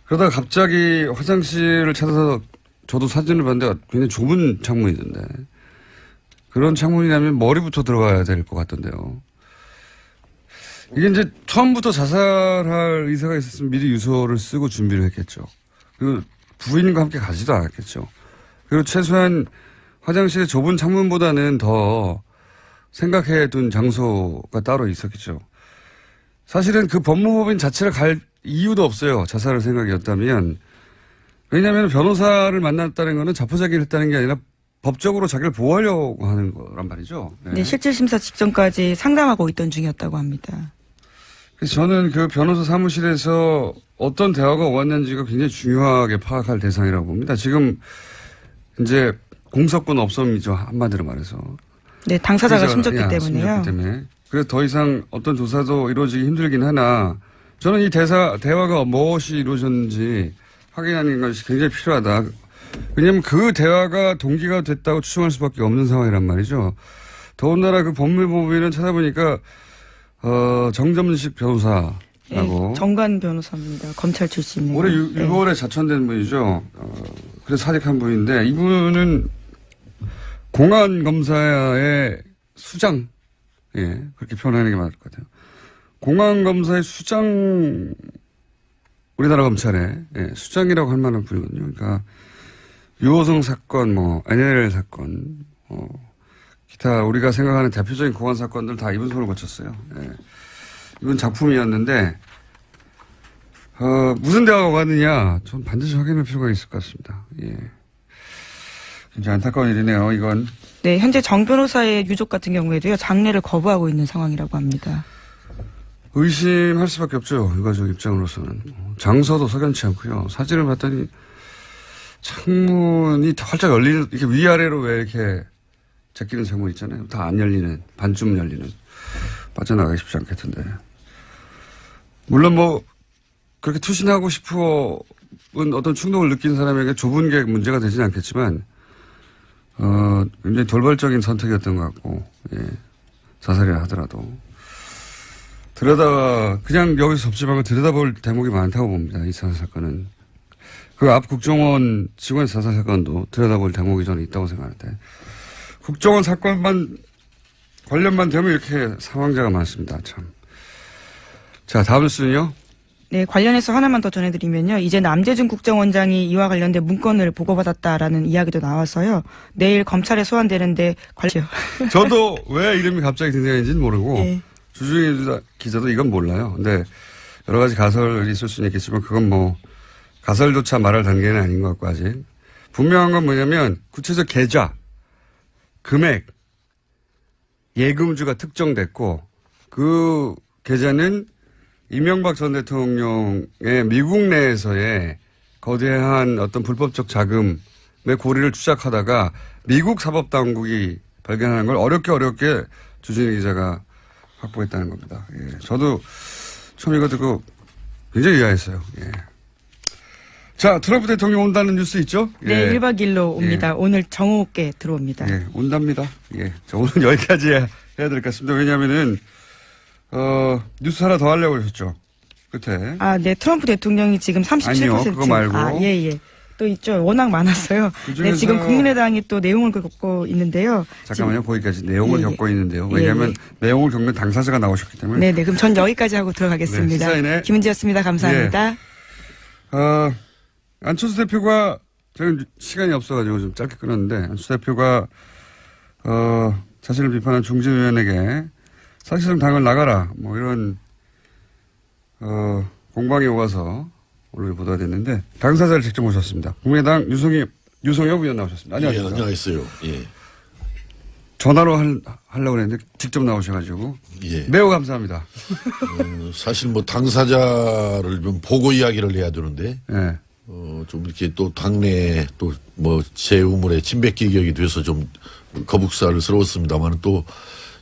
그러다가 갑자기 화장실을 찾아서 저도 사진을 봤는데 굉장히 좁은 창문이던데 그런 창문이라면 머리부터 들어가야 될 것 같던데요. 이게 이제 처음부터 자살할 의사가 있었으면 미리 유서를 쓰고 준비를 했겠죠. 그리고 부인과 함께 가지도 않았겠죠. 그리고 최소한 화장실의 좁은 창문보다는 더 생각해둔 장소가 따로 있었겠죠. 사실은 그 법무법인 자체를 갈 이유도 없어요. 자살할 생각이었다면. 왜냐하면 변호사를 만났다는 것은 자포자기를 했다는 게 아니라 법적으로 자기를 보호하려고 하는 거란 말이죠. 네, 실질심사 직전까지 상담하고 있던 중이었다고 합니다. 그래서 저는 그 변호사 사무실에서 어떤 대화가 오갔는지가 굉장히 중요하게 파악할 대상이라고 봅니다. 지금 이제 공석권 없음이죠. 한마디로 말해서. 네, 당사자가 숨졌기 때문에요. 그래서 더 이상 어떤 조사도 이루어지기 힘들긴 하나 저는 이 대화가 무엇이 이루어졌는지 확인하는 것이 굉장히 필요하다. 왜냐하면 그 대화가 동기가 됐다고 추정할 수밖에 없는 상황이란 말이죠. 더군다나 그 법무법인은 찾아보니까 정점식 변호사라고. 네, 정관 변호사입니다. 검찰 출신이에요. 올해 6월에 자천된 분이죠. 그래서 사직한 분인데 이분은 공안검사의 수장. 그렇게 표현하는 게 맞을 것 같아요. 공안검사의 수장, 우리나라 검찰의 수장이라고 할 만한 분이거든요. 그러니까 유호성 사건, NLL 사건, 기타 우리가 생각하는 대표적인 공안 사건들 다 이분 손을 거쳤어요. 이분 작품이었는데 무슨 대화가 오갔느냐, 전 반드시 확인할 필요가 있을 것 같습니다. 굉장히 안타까운 일이네요, 이건. 네, 현재 정 변호사의 유족 같은 경우에도요, 장례를 거부하고 있는 상황이라고 합니다. 의심할 수밖에 없죠, 유가족 입장으로서는. 장소도 석연치 않고요. 사진을 봤더니 창문이 활짝 열리는, 이렇게 위아래로 왜 이렇게 제끼는 창문 있잖아요. 다 안 열리는, 반쯤 열리는. 빠져나가기 쉽지 않겠던데. 물론 그렇게 투신하고 싶은 어떤 충동을 느낀 사람에게 좁은 게 문제가 되지는 않겠지만, 굉장히 돌발적인 선택이었던 것 같고, 예. 자살이라 하더라도. 그냥 여기서 접지 말고 들여다볼 대목이 많다고 봅니다. 이 자살 사건은. 그 앞 국정원 직원 자살 사건도 들여다볼 대목이 저는 있다고 생각하는데. 국정원 관련만 되면 이렇게 사망자가 많습니다. 참. 자, 다음 뉴스는요? 네, 관련해서 하나만 더 전해드리면요. 이제 남재준 국정원장이 이와 관련된 문건을 보고받았다라는 이야기도 나와서요. 내일 검찰에 소환되는데 저도 왜 이름이 갑자기 등장했는지는 모르고 네. 주중희 기자도 이건 몰라요. 근데 여러 가지 가설이 있을 수는 있겠지만 그건 뭐 가설조차 말할 단계는 아닌 것 같고 아직. 분명한 건 뭐냐면 구체적 계좌, 금액, 예금주가 특정됐고 그 계좌는 이명박 전 대통령의 미국 내에서의 거대한 어떤 불법적 자금의 고리를 추적하다가 미국 사법당국이 발견하는 걸 어렵게 주진희 기자가 확보했다는 겁니다. 예. 저도 처음 이거 듣고 굉장히 의아했어요. 예. 자, 트럼프 대통령 온다는 뉴스 있죠? 네, 예. 1박 2일로 옵니다. 예. 오늘 정오께 들어옵니다. 예, 온답니다. 예. 자, 오늘 여기까지 해야 될 것 같습니다. 왜냐면은, 뉴스 하나 더 하려고 하셨죠? 끝에. 아, 네. 트럼프 대통령이 지금 37%. 아니요, 그거 말고. 아, 예. 또 있죠. 워낙 많았어요. 네, 지금 국민의당이 또 내용을 겪고 있는데요. 잠깐만요. 거기까지 내용을 예, 겪고 있는데요. 왜냐하면 내용을 겪는 당사자가 나오셨기 때문에. 네네. 그럼 전 여기까지 하고 들어가겠습니다. 네, 시사인의 김은지였습니다. 감사합니다. 안철수 대표가, 저는 시간이 없어가지고 좀 짧게 끊었는데, 안철수 대표가, 자신을 비판한 중진위원에게 사실상 당을 나가라, 뭐 이런, 공방이 오가서 오늘 보도가 됐는데, 당사자를 직접 모셨습니다. 국민의당 유성엽 의원 나오셨습니다. 안녕하십니까. 예, 안녕하세요. 예. 전화로 하려고 했는데 직접 나오셔가지고. 예. 매우 감사합니다. 사실 뭐 당사자를 좀 보고 이야기를 해야 되는데, 예. 좀 이렇게 또 당내 또 뭐 제 우물에 침뱉기격이 돼서 좀 거북살스러웠습니다만 또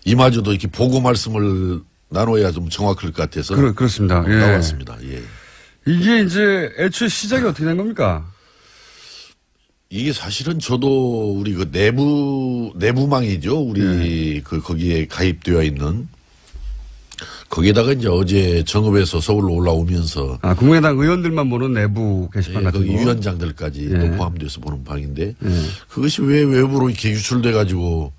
이마저도 이렇게 보고 말씀을 나눠야 좀 정확할 것 같아서. 그렇습니다. 예. 나왔습니다. 예. 이게 이제 애초에 시작이 어떻게 된 겁니까? 이게 사실은 저도 우리 그 내부망이죠. 우리 거기에 가입되어 있는. 거기에다가 이제 어제 정읍에서 서울로 올라오면서. 아, 국민의당 의원들만 보는 내부 게시판 같은 거기 거. 위원장들까지 예. 또 포함돼서 보는 방인데. 그것이 왜 외부로 이렇게 유출돼가지고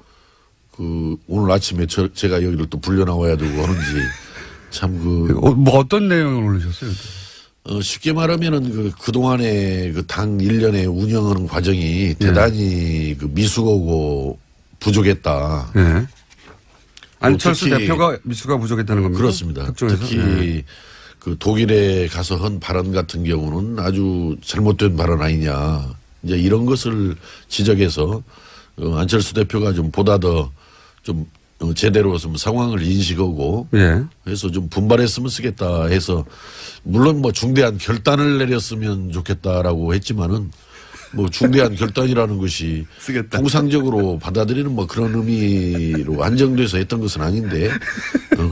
오늘 아침에 제가 여기를 또 불려 나와야 되고 하는지 참 뭐 어떤 내용을 올리셨어요? 쉽게 말하면은 그동안에 당 일련의 운영하는 과정이 대단히 미숙하고 부족했다. 네. 안철수 특히 대표가 미수가 부족했다는 겁니다. 그렇습니다. 특종에서? 특히 네. 독일에 가서 한 발언 같은 경우는 아주 잘못된 발언 아니냐. 이제 이런 것을 지적해서 안철수 대표가 좀 보다 더 좀 제대로 좀 상황을 인식하고 예. 해서 좀 분발했으면 쓰겠다 해서 물론 뭐 중대한 결단을 내렸으면 좋겠다라고 했지만은 뭐 중대한 결단이라는 것이 쓰겠다. 통상적으로 받아들이는 뭐 그런 의미로 안정돼서 했던 것은 아닌데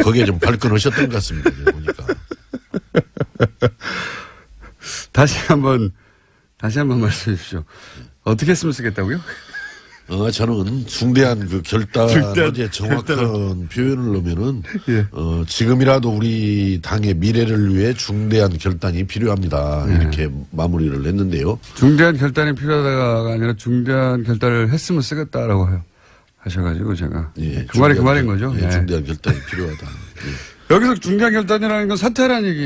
거기에 좀 발끈하셨던 것 같습니다. 보니까. 다시 한번 말씀해 주십시오. 어떻게 했으면 쓰겠다고요? 저는 중대한 어제 정확한 표현을 넣으면은, 예. 지금이라도 우리 당의 미래를 위해 중대한 결단이 필요합니다. 이렇게 마무리를 했는데요. 중대한 결단이 필요하다가 아니라 중대한 결단을 했으면 쓰겠다라고 하셔가지고 제가. 예, 그 말이 그 말인 거죠? 예, 예. 중대한 결단이 필요하다. 예. 여기서 중대한 결단이라는 건 사퇴라는 얘기.